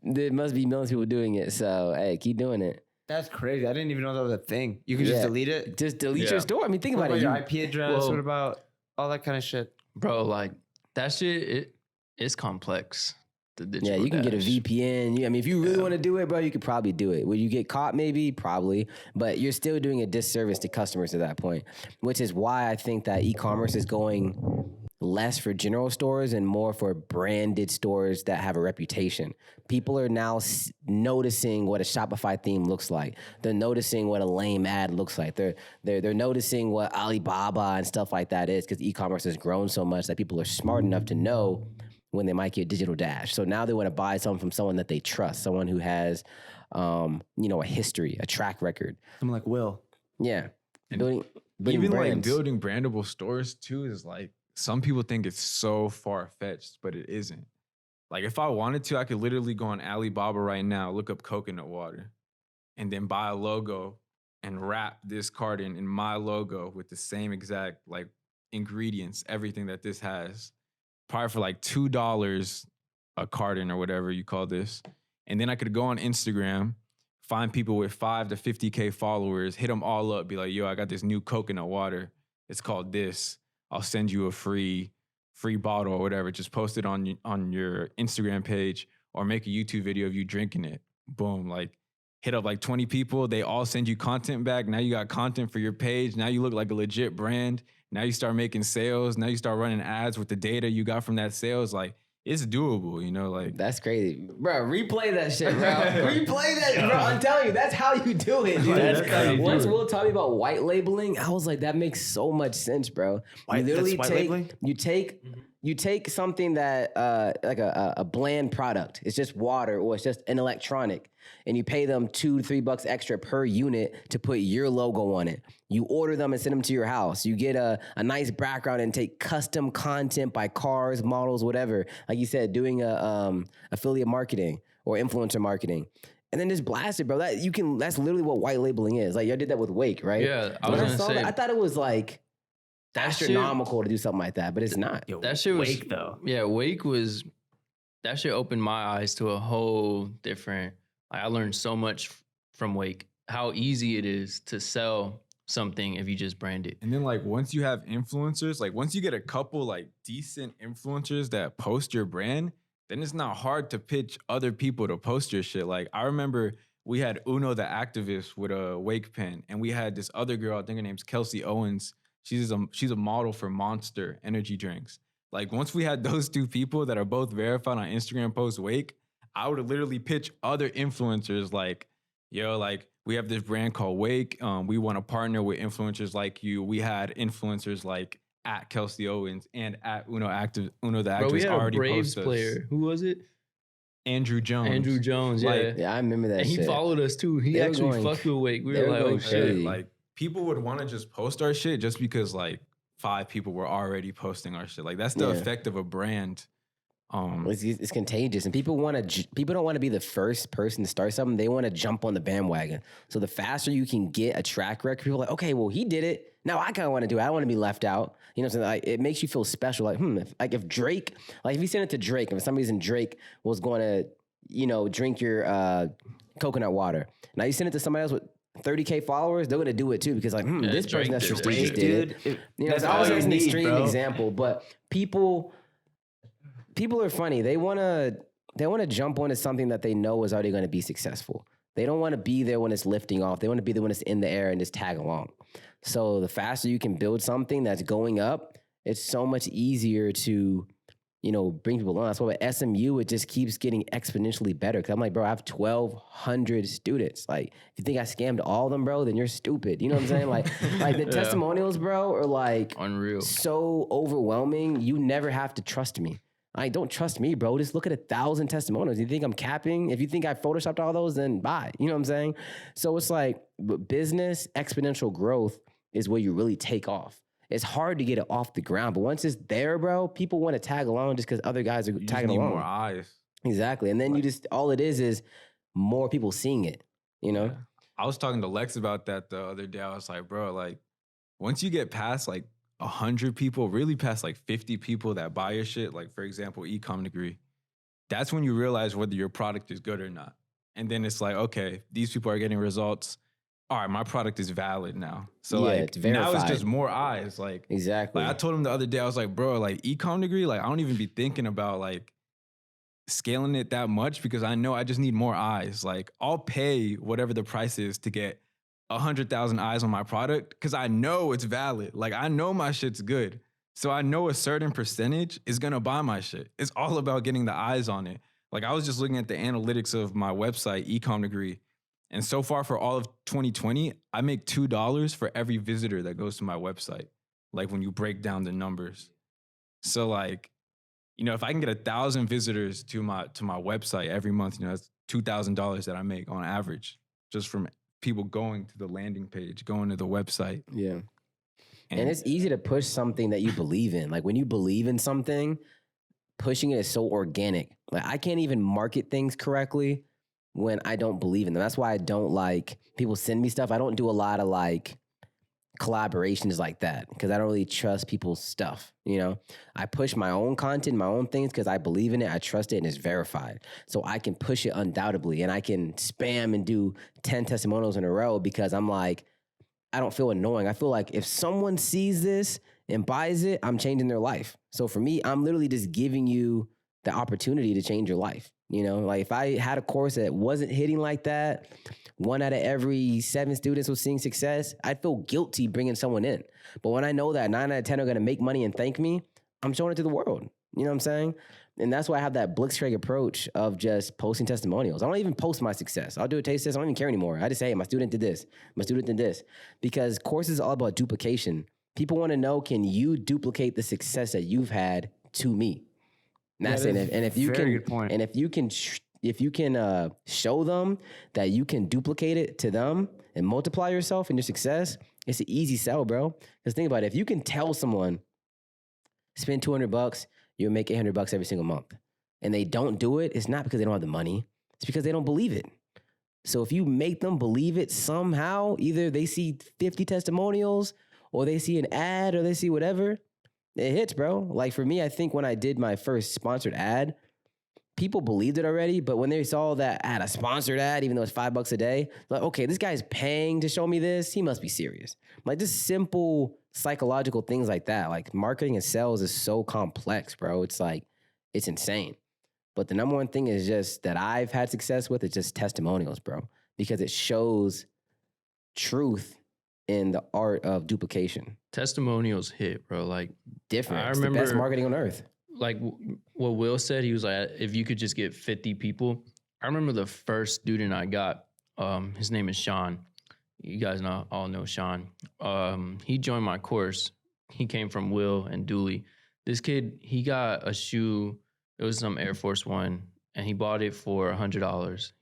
there must be millions of people doing it. So, hey, keep doing it. That's crazy. I didn't even know that was a thing. You can just delete it? Just delete your store. I mean, think What about about it. your IP address? What about all that kind of shit? Bro, like that shit, it's complex. The digital you can get a dash. VPN. I mean, if you really want to do it, bro, you could probably do it. Will you get caught? Maybe, probably. But you're still doing a disservice to customers at that point, which is why I think that e-commerce is going less for general stores and more for branded stores that have a reputation. People are now noticing what a Shopify theme looks like. They're noticing what a lame ad looks like. They're noticing what Alibaba and stuff like that is, because e-commerce has grown so much that people are smart enough to know when they might get digital dash. So now they want to buy something from someone that they trust, someone who has, a history, a track record. Someone like Will. Yeah. Building Even brands. like building brandable stores too is like, some people think it's so far-fetched, but it isn't. Like if I wanted to, I could literally go on Alibaba right now, look up coconut water, and then buy a logo and wrap this carton in my logo with the same exact like ingredients, everything that this has. Probably for like $2 a carton or whatever you call this. And then I could go on Instagram, find people with 5 to 50K followers, hit them all up, be like, yo, I got this new coconut water. It's called this. I'll send you a free bottle or whatever. Just post it on your Instagram page or make a YouTube video of you drinking it. Boom. Like hit up like 20 people. They all send you content back. Now you got content for your page. Now you look like a legit brand. Now you start making sales. Now you start running ads with the data you got from that sales. Like, it's doable, like. That's crazy. Bro, replay that shit, bro. Replay that, bro. I'm telling you, that's how you do it, dude. That's crazy. Once Will taught me about white labeling, I was like, that makes so much sense, bro. You take something that, like a bland product. It's just water or it's just an electronic. And you pay them $2 to $3 extra per unit to put your logo on it. You order them and send them to your house. You get a nice background and take custom content by cars, models, whatever. Like you said, doing affiliate marketing or influencer marketing. And then just blast it, bro. That's literally what white labeling is. Like, y'all did that with Wake, right? Yeah, I thought it was like astronomical to do something like that, but it's not. Yo, That shit was Wake though. Yeah, Wake was. That shit opened my eyes to a whole different. I learned so much from Wake. How easy it is to sell something if you just brand it. And then like once you have influencers, like once you get a couple like decent influencers that post your brand, then it's not hard to pitch other people to post your shit. Like I remember we had Uno the activist with a wake pen, and we had this other girl, I think her name's Kelsey Owens. She's a model for Monster energy drinks. Like once we had those two people that are both verified on Instagram post wake, I would literally pitch other influencers like, yo, like we have this brand called Wake. We want to partner with influencers like you. We had influencers like at Kelsey Owens and at Uno the Bro, we activist had a already Braves post us. player. Who was it? Andrew Jones. Andrew Jones, yeah. Like, Yeah, I remember that And he shit. followed us too. He They were actually going- fucked with Wake. We they were were like, oh going shit. crazy. like people would want to just post our shit just because like 5 people were already posting our shit. Like that's the Yeah. effect of a brand. It's contagious, and people don't want to be the first person to start something. They want to jump on the bandwagon. So the faster you can get a track record, people are like, okay, well he did it. Now I kind of want to do it. I don't want to be left out. You know what I'm saying? Like, it makes you feel special. Like, if Drake, like if you send it to Drake, and for some reason Drake was going to, drink your coconut water. Now you send it to somebody else with 30K followers, they're gonna do it too because like, this Drake person that's did prestigious it. did it. Dude, It's that's all always you an need, extreme bro. example, but people are funny. They wanna jump onto something that they know is already gonna be successful. They don't want to be there when it's lifting off. They want to be there when it's in the air and just tag along. So the faster you can build something that's going up, it's so much easier to, bring people on. That's why at SMU, it just keeps getting exponentially better. Cause I'm like, bro, I have 1,200 students. Like, if you think I scammed all of them, bro, then you're stupid. You know what I'm saying? Like the testimonials, bro, are like Unreal. so overwhelming. You never have to trust me. Like, don't trust me, bro. Just look at 1,000 testimonials. You think I'm capping? If you think I photoshopped all those, then bye. You know what I'm saying? So it's like business exponential growth is where you really take off. It's hard to get it off the ground, but once it's there, bro, people want to tag along just because other guys are You just tagging need along. more eyes. Exactly. And then all it is more people seeing it, Yeah. I was talking to Lex about that the other day. I was like, bro, like once you get past like 100 people, really past like 50 people that buy your shit, like for example, ecom degree, that's when you realize whether your product is good or not. And then it's like, okay, these people are getting results. All right, my product is valid now. So Yeah, like it's now it's verified. just more eyes. Like, Exactly. like I told him the other day, I was like, bro, like ecom degree, like I don't even be thinking about like scaling it that much because I know I just need more eyes. Like I'll pay whatever the price is to get 100,000 eyes on my product because I know it's valid. Like I know my shit's good. So I know a certain percentage is gonna buy my shit. It's all about getting the eyes on it. Like I was just looking at the analytics of my website, ecom degree. And so far for all of 2020, I make $2 for every visitor that goes to my website. Like when you break down the numbers. So like, if I can get 1,000 visitors to my website every month, that's $2,000 that I make on average, just from people going to the landing page, going to the website. Yeah. And it's easy to push something that you believe in. Like when you believe in something, pushing it is so organic. Like I can't even market things correctly when I don't believe in them. That's why I don't like people send me stuff. I don't do a lot of like collaborations like that because I don't really trust people's stuff. I push my own content, my own things because I believe in it, I trust it, and it's verified. So I can push it undoubtedly, and I can spam and do 10 testimonials in a row because I'm like, I don't feel annoying. I feel like if someone sees this and buys it, I'm changing their life. So for me, I'm literally just giving you the opportunity to change your life. Like if I had a course that wasn't hitting like that, 1 out of every 7 students was seeing success, I'd feel guilty bringing someone in. But when I know that 9 out of 10 are going to make money and thank me, I'm showing it to the world. You know what I'm saying? And that's why I have that blitzkrieg approach of just posting testimonials. I don't even post my success. I'll do a taste test. I don't even care anymore. I just say, hey, my student did this. My student did this. Because courses are all about duplication. People want to know, can you duplicate the success that you've had to me? And that's it. And if you very can, good point. and if you can show them that you can duplicate it to them and multiply yourself and your success, it's an easy sell, bro. Because think about it. If you can tell someone, spend $200, you'll make $800 every single month, and they don't do it, it's not because they don't have the money. It's because they don't believe it. So if you make them believe it somehow, either they see 50 testimonials or they see an ad or they see whatever, it hits, bro. Like for me, I think when I did my first sponsored ad, people believed it already, but when they saw that I had a sponsored ad, even though it's $5 a day, like, okay, this guy's paying to show me this, he must be serious. Like just simple psychological things like that. Like marketing and sales is so complex, bro. It's like, it's insane. But the number one thing is just that I've had success with is just testimonials, bro, because it shows truth in the art of duplication. Testimonials hit, bro. Like Different. I It's the best remember- marketing on earth. like what Will said, he was like, if you could just get 50 people. I remember the first student I got, his name is Sean. You guys all know Sean. He joined my course. He came from Will and Dooley. This kid, he got a shoe. It was some Air Force One, and he bought it for $100.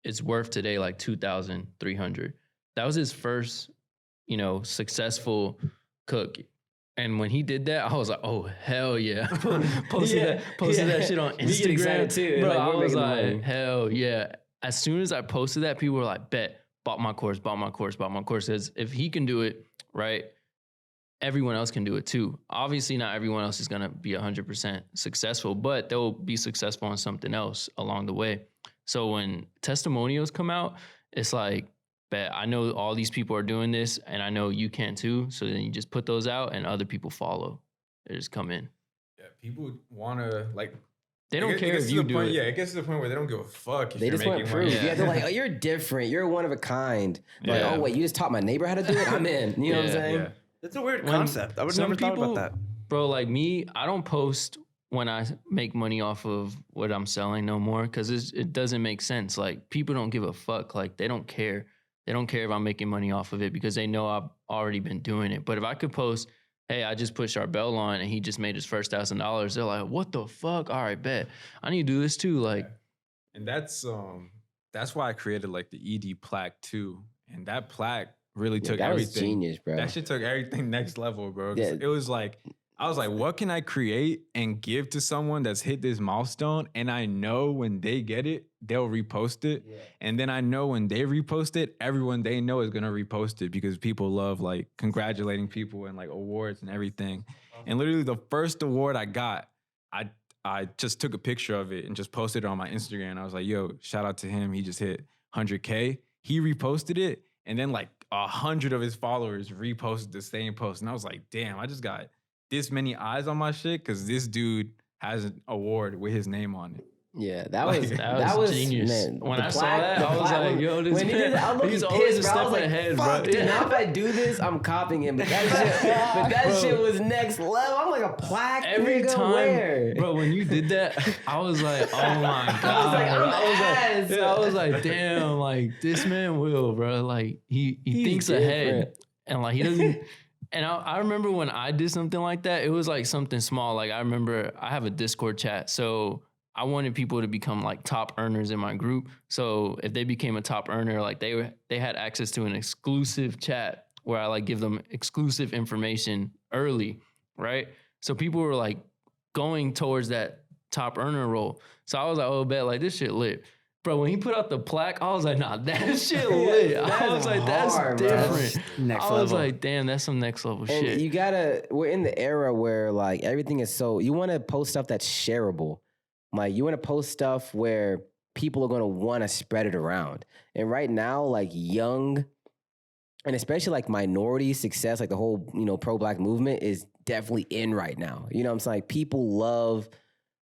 It's worth today like $2,300. That was his first, successful cook. And when he did that, I was like, "Oh hell yeah!" posted that shit on Instagram. You get excited too. Bro, Like, I we're was making like, money. "Hell yeah!" As soon as I posted that, people were like, "Bet, bought my course." Because if he can do it, right, everyone else can do it too. Obviously, not everyone else is gonna be 100% successful, but they'll be successful on something else along the way. So when testimonials come out, it's like, bet I know all these people are doing this, and I know you can too. So then you just put those out, and other people follow. They just come in. Yeah, people want to like. They don't care if you do it. Yeah, it gets to the point where they don't give a fuck if They you're just want making proof. money. Yeah, they're like, "Oh, you're different. You're one of a kind." Like, Yeah. "Oh wait, you just taught my neighbor how to do it. I'm in." You know what I'm Yeah. saying? Yeah. That's a weird When concept. I would some never thought people- about that. Bro, like me, I don't post when I make money off of what I'm selling no more, because it doesn't make sense. Like, people don't give a fuck. Like, they don't care. They don't care if I'm making money off of it because they know I've already been doing it. But if I could post, hey, I just put Charbel on and he just made his first $1,000, they're like, what the fuck? All right, bet. I need to do this too. Like, And that's why I created like the ED plaque too. And that plaque really Yeah, took that was everything. genius, bro. That shit took everything next level, bro. 'Cause Yeah. It was like, I was like, what can I create and give to someone that's hit this milestone? And I know when they get it, they'll repost it. Yeah. And then I know when they repost it, everyone they know is gonna repost it because people love like congratulating people and like awards and everything. And literally the first award I got, I just took a picture of it and just posted it on my Instagram. I was like, yo, shout out to him. He just hit 100K. He reposted it. And then like 100 of his followers reposted the same post. And I was like, damn, I just got this many eyes on my shit because this dude has an award with his name on it. Yeah, that Like, was that was genius. Man, When the I saw plaque- that, the I was plaque- like, yo, this when he did man, that, I was he's looking always pissed, a bro. I step was like, ahead, fuck, bro. dude, now if I do this, I'm copying him. But that Bro. shit was next level. I'm like, a plaque, Every nigga, time, where? bro, when you did that, I was like, oh my god. I was like, I'm I was like, damn, like this man will, bro. Like he He's thinks different. ahead, and like he doesn't. And I remember when I did something like that, it was like something small. Like I remember I have a Discord chat, so I wanted people to become like top earners in my group. So if they became a top earner, like they had access to an exclusive chat where I like give them exclusive information early, right? So people were like going towards that top earner role. So I was like, oh, bet like this shit lit. Bro, when he put out the plaque, I was like, nah, that shit lit. I that's was like, that's hard, bro. different. Next I was level. like, damn, that's some next level And shit. you we're in the era where like everything is so, you want to post stuff that's shareable. Like you want to post stuff where people are going to want to spread it around. And right now, like young and especially like minority success, like the whole, pro-black movement is definitely in right now. You know what I'm saying? Like people love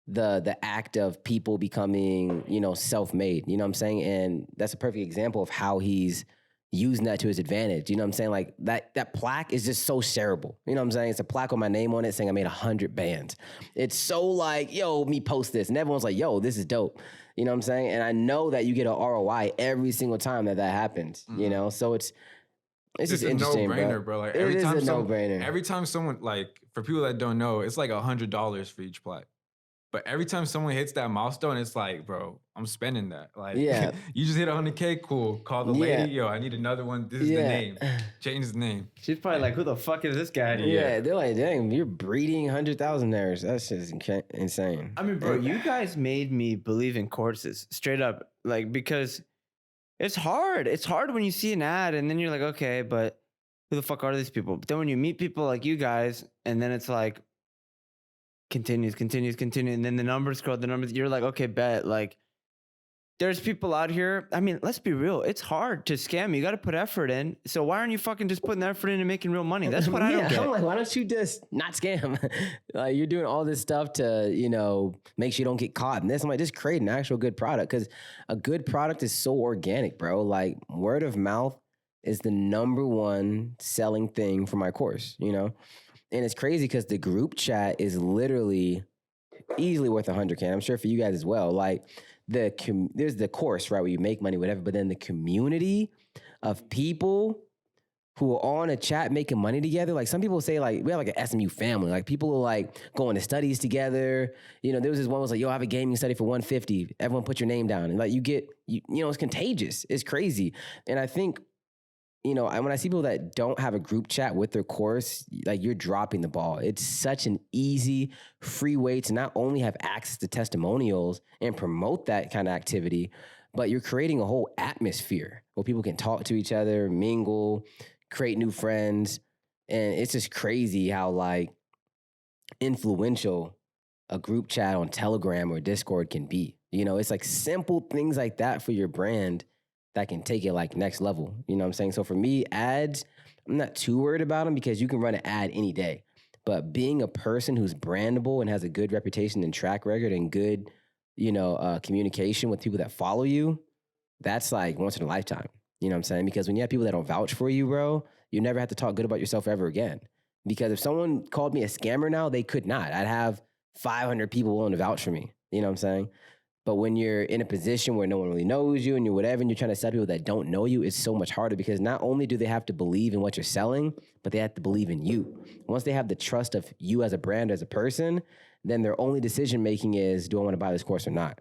the act of people becoming, self-made. You know what I'm saying? And that's a perfect example of how he's using that to his advantage. You know what I'm saying? Like that plaque is just so shareable. You know what I'm saying? It's a plaque with my name on it saying I made 100 bands. It's so like, yo, me post this. And everyone's like, yo, this is dope. You know what I'm saying? And I know that you get an ROI every single time that happens, So it's just a interesting, no-brainer, bro. Like It every is time a no-brainer. every time someone, like for people that don't know, it's like $100 for each plaque. But every time someone hits that milestone, it's like, bro, I'm spending that. Like, Yeah. you just hit 100K, cool. Call the Yeah. lady, yo, I need another one. This is the Yeah. name. Change the name. She's probably like, who the fuck is this guy? Yeah, they're like, dang, you're breeding 100,000-aires. That's just insane. I mean, bro, you guys made me believe in courses straight up. Like, because it's hard. It's hard when you see an ad and then you're like, okay, but who the fuck are these people? But then when you meet people like you guys, and then it's like, continues. And then the numbers grow, you're like, okay, bet. Like, there's people out here. I mean, let's be real. It's hard to scam. You got to put effort in. So why aren't you fucking just putting the effort in and making real money? That's what I don't get. I'm like, why don't you just not scam? Like, you're doing all this stuff to, make sure you don't get caught in this. I'm like, just create an actual good product, because a good product is so organic, bro. Like, word of mouth is the number one selling thing for my course, And it's crazy because the group chat is literally easily worth $100K. I'm sure for you guys as well. Like, there's the course, right, where you make money, whatever, but then the community of people who are on a chat making money together. Like, some people say, like, we have like an SMU family. Like, people are like going to studies together. There was this one was like, yo, I have a gaming study for 150. Everyone put your name down. And like, it's contagious. It's crazy. And I think, when I see people that don't have a group chat with their course, like, you're dropping the ball. It's such an easy, free way to not only have access to testimonials and promote that kind of activity, but you're creating a whole atmosphere where people can talk to each other, mingle, create new friends. And it's just crazy how, like, influential a group chat on Telegram or Discord can be. It's like simple things like that for your brand that can take it like next level. You know what I'm saying? So for me, ads, I'm not too worried about them because you can run an ad any day. But being a person who's brandable and has a good reputation and track record and good, communication with people that follow you, that's like once in a lifetime. You know what I'm saying? Because when you have people that don't vouch for you, bro, you never have to talk good about yourself ever again. Because if someone called me a scammer now, they could not. I'd have 500 people willing to vouch for me. You know what I'm saying? But when you're in a position where no one really knows you and you're whatever, and you're trying to sell people that don't know you, it's so much harder because not only do they have to believe in what you're selling, but they have to believe in you. Once they have the trust of you as a brand, as a person, then their only decision making is, do I want to buy this course or not?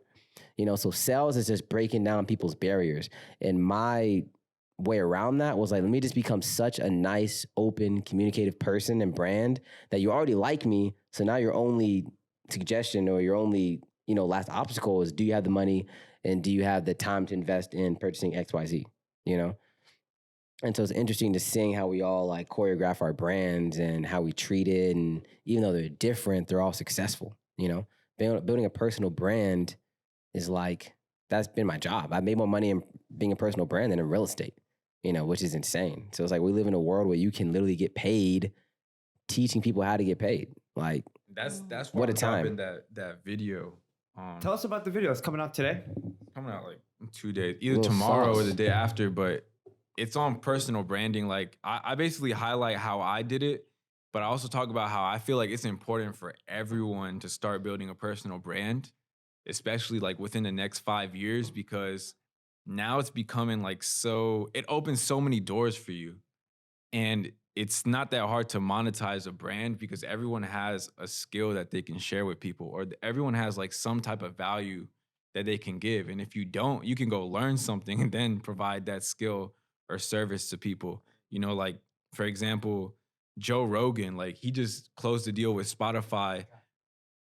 So sales is just breaking down people's barriers. And my way around that was like, let me just become such a nice, open, communicative person and brand that you already like me. So now your only suggestion or your only last obstacle is, do you have the money and do you have the time to invest in purchasing XYZ, And so it's interesting to seeing how we all like choreograph our brands and how we treat it. And even though they're different, they're all successful, Building a personal brand is like, that's been my job. I made more money in being a personal brand than in real estate, which is insane. So it's like, we live in a world where you can literally get paid teaching people how to get paid. Like, that's what why a time. in that video. Tell us about the video. It's coming out today. Coming out like in 2 days, either tomorrow or the day after. But it's on personal branding. Like, I basically highlight how I did it, but I also talk about how I feel like it's important for everyone to start building a personal brand, especially like within the next 5 years, because now it's becoming like it opens so many doors for you. And it's not that hard to monetize a brand because everyone has a skill that they can share with people, or everyone has like some type of value that they can give. And if you don't, you can go learn something and then provide that skill or service to people. Like, for example, Joe Rogan, like, he just closed a deal with Spotify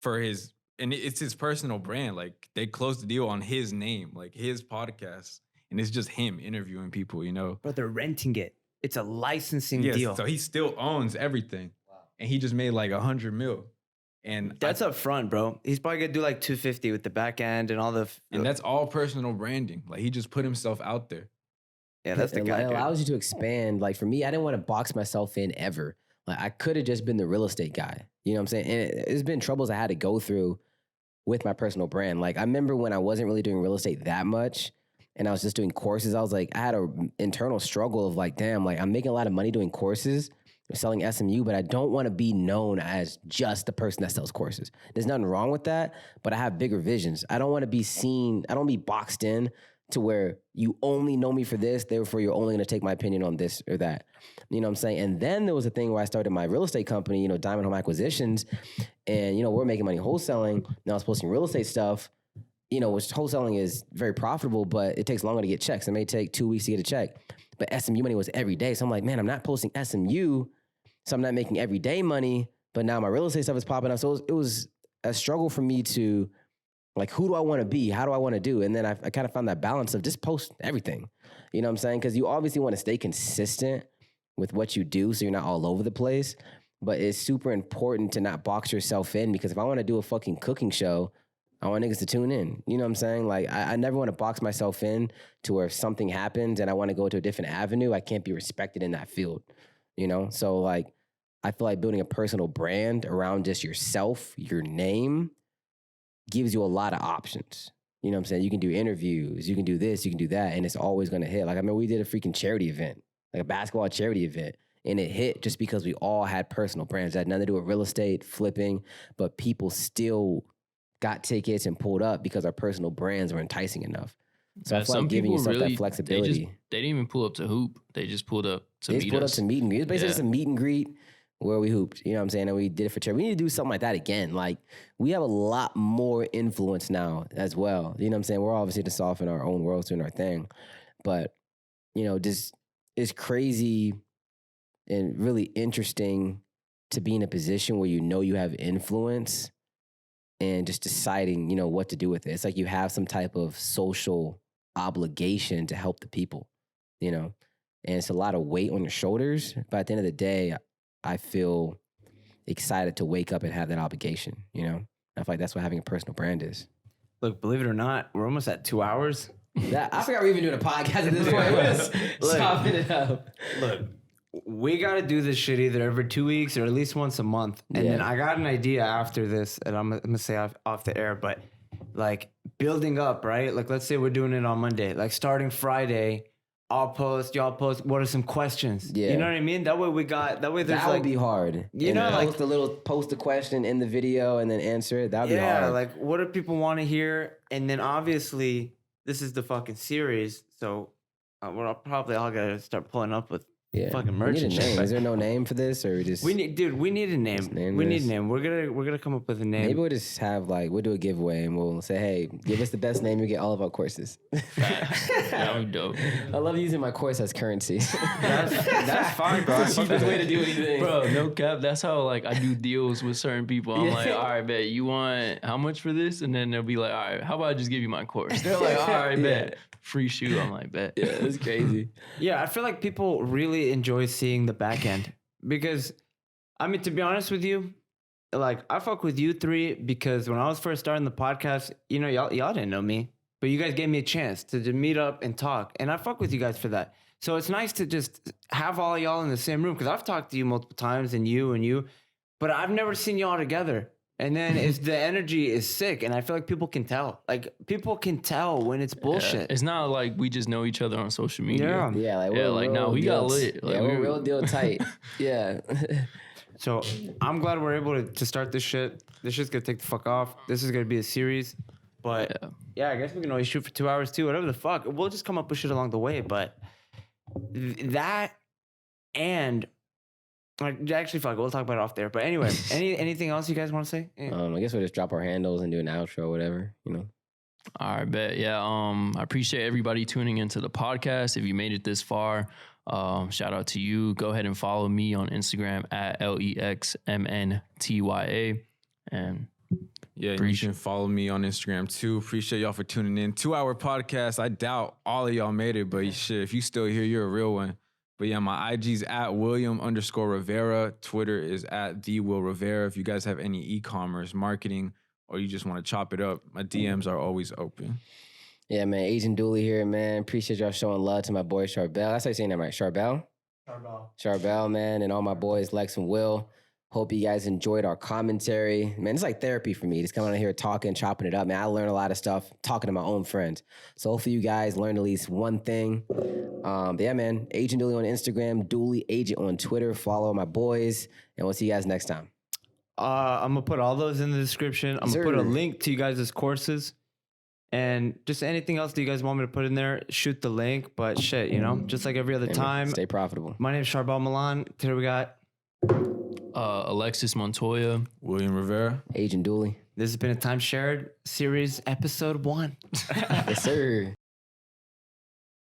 and it's his personal brand. Like, they closed the deal on his name, like his podcast, and it's just him interviewing people, But they're renting it. It's a licensing deal. So he still owns everything. Wow. And he just made like $100 million. And that's up front, bro. He's probably gonna do like 250 with the back end and all the. And that's all personal branding. Like, he just put himself out there. Yeah, that's the guy. It allows you to expand. Like, for me, I didn't want to box myself in ever. Like, I could have just been the real estate guy. You know what I'm saying? And there's been troubles I had to go through with my personal brand. Like, I remember when I wasn't really doing real estate that much, and I was just doing courses, I was like, I had an internal struggle of like, damn, like, I'm making a lot of money doing courses, selling SMU, but I don't want to be known as just the person that sells courses. There's nothing wrong with that, but I have bigger visions. I don't want to be seen, I don't be boxed in to where you only know me for this, therefore you're only going to take my opinion on this or that. You know what I'm saying? And then there was a thing where I started my real estate company, Diamond Home Acquisitions, and, we're making money wholesaling. Now I was posting real estate stuff, which wholesaling is very profitable, but it takes longer to get checks. It may take 2 weeks to get a check. But SMU money was every day. So I'm like, man, I'm not posting SMU, so I'm not making everyday money, but now my real estate stuff is popping up. So it was a struggle for me to, like, who do I want to be? How do I want to do? And then I kind of found that balance of just post everything. You know what I'm saying? Because you obviously want to stay consistent with what you do so you're not all over the place. But it's super important to not box yourself in, because if I want to do a fucking cooking show, I want niggas to tune in. You know what I'm saying? Like, I never want to box myself in to where if something happens and I want to go to a different avenue, I can't be respected in that field, you know? So, like, I feel like building a personal brand around just yourself, your name, gives you a lot of options. You know what I'm saying? You can do interviews, you can do this, you can do that, and it's always going to hit. Like, I mean, we did a freaking charity event, like a basketball charity event, and it hit just because we all had personal brands. It had nothing to do with real estate, flipping, but people still got tickets and pulled up because our personal brands were enticing enough. So I feel like giving yourself that flexibility. They didn't even pull up to hoop. They just pulled up to meet us. They pulled up to meet and greet. It was basically just a meet and greet where we hooped. You know what I'm saying? And we did it for charity. We need to do something like that again. Like, we have a lot more influence now as well. You know what I'm saying? We're obviously just off in our own worlds doing our thing. But, you know, just it's crazy and really interesting to be in a position where you know you have influence and just deciding, you know, what to do with it. It's like you have some type of social obligation to help the people, you know? And it's a lot of weight on your shoulders. But at the end of the day, I feel excited to wake up and have that obligation, you know? I feel like that's what having a personal brand is. Look, believe it or not, we're almost at 2 hours. I forgot we're even doing a podcast at this point. We're just chopping it up. Look, we got to do this shit either every 2 weeks or at least once a month. And then I got an idea after this, and I'm going to say off the air, but like building up, right? Like, let's say we're doing it on Monday. Like, starting Friday, I'll post, y'all post. What are some questions? Yeah. You know what I mean? That way there's that would be hard. You know, like post a question in the video and then answer it. That would be hard. Yeah, like what do people want to hear? And then obviously this is the fucking series, so we're probably all gotta start pulling up with fucking merch. We need a name. Is there no name for this, or we just? We need a name. We need a name. We're gonna come up with a name. Maybe we'll just have we'll do a giveaway and we'll say, hey, give us the best name. You get all of our courses. That would be dope. I love using my course as currency. That's fine, bro. It's the cheapest way to do anything, bro. No cap. That's how like I do deals with certain people. I'm like, all right, bet you want how much for this, and then they'll be like, all right, how about I just give you my course? They're like, all right, bet. Free shoe. I'm like, bet. Yeah, it's crazy. Yeah, I feel like people really enjoy seeing the back end because, I mean, to be honest with you, like I fuck with you three because when I was first starting the podcast, you know, y'all didn't know me, but you guys gave me a chance to meet up and talk, and I fuck with you guys for that. So it's nice to just have all of y'all in the same room because I've talked to you multiple times and you, but I've never seen y'all together. And then the energy is sick, and I feel like people can tell. Like, people can tell when it's bullshit. Yeah. It's not like we just know each other on social media. Yeah, we got lit. Like, we're real deal tight. Yeah. So I'm glad we're able to start this shit. This shit's gonna take the fuck off. This is gonna be a series. But yeah, I guess we can always shoot for 2 hours too. Whatever the fuck. We'll just come up with shit along the way. But that and... Actually, fuck it. We'll talk about it off there. But anyway, anything else you guys want to say? I guess we'll just drop our handles and do an outro or whatever, you know. All right, bet. Yeah, I appreciate everybody tuning into the podcast. If you made it this far, shout out to you. Go ahead and follow me on Instagram at LEXMNTYA. And yeah, you can follow me on Instagram too. Appreciate y'all for tuning in. 2 hour podcast. I doubt all of y'all made it, but shit, if you still here, you're a real one. But yeah, my IG's at William_Rivera. Twitter is at @TheWillRivera. If you guys have any e-commerce, marketing, or you just want to chop it up, my DMs are always open. Yeah, man. Agent Dooley here, man. Appreciate y'all showing love to my boy Charbel. That's how you saying that right. Charbel, man. And all my boys, Lex and Will. Hope you guys enjoyed our commentary. Man, it's like therapy for me. Just coming out here talking, chopping it up. Man, I learned a lot of stuff talking to my own friends. So hopefully you guys learned at least one thing. But yeah, man, Agent Dooley on Instagram, Dooley Agent on Twitter. Follow my boys, and we'll see you guys next time. I'm going to put all those in the description. I'm going to put a link to you guys' courses. And just anything else that you guys want me to put in there, shoot the link. But shit, you know, just like every other time. Stay profitable. My name is Charbel Milan. Today we got... Alexis Montoya. William Rivera. Agent Dooley. This has been a Time Shared Series Episode 1. Yes, sir.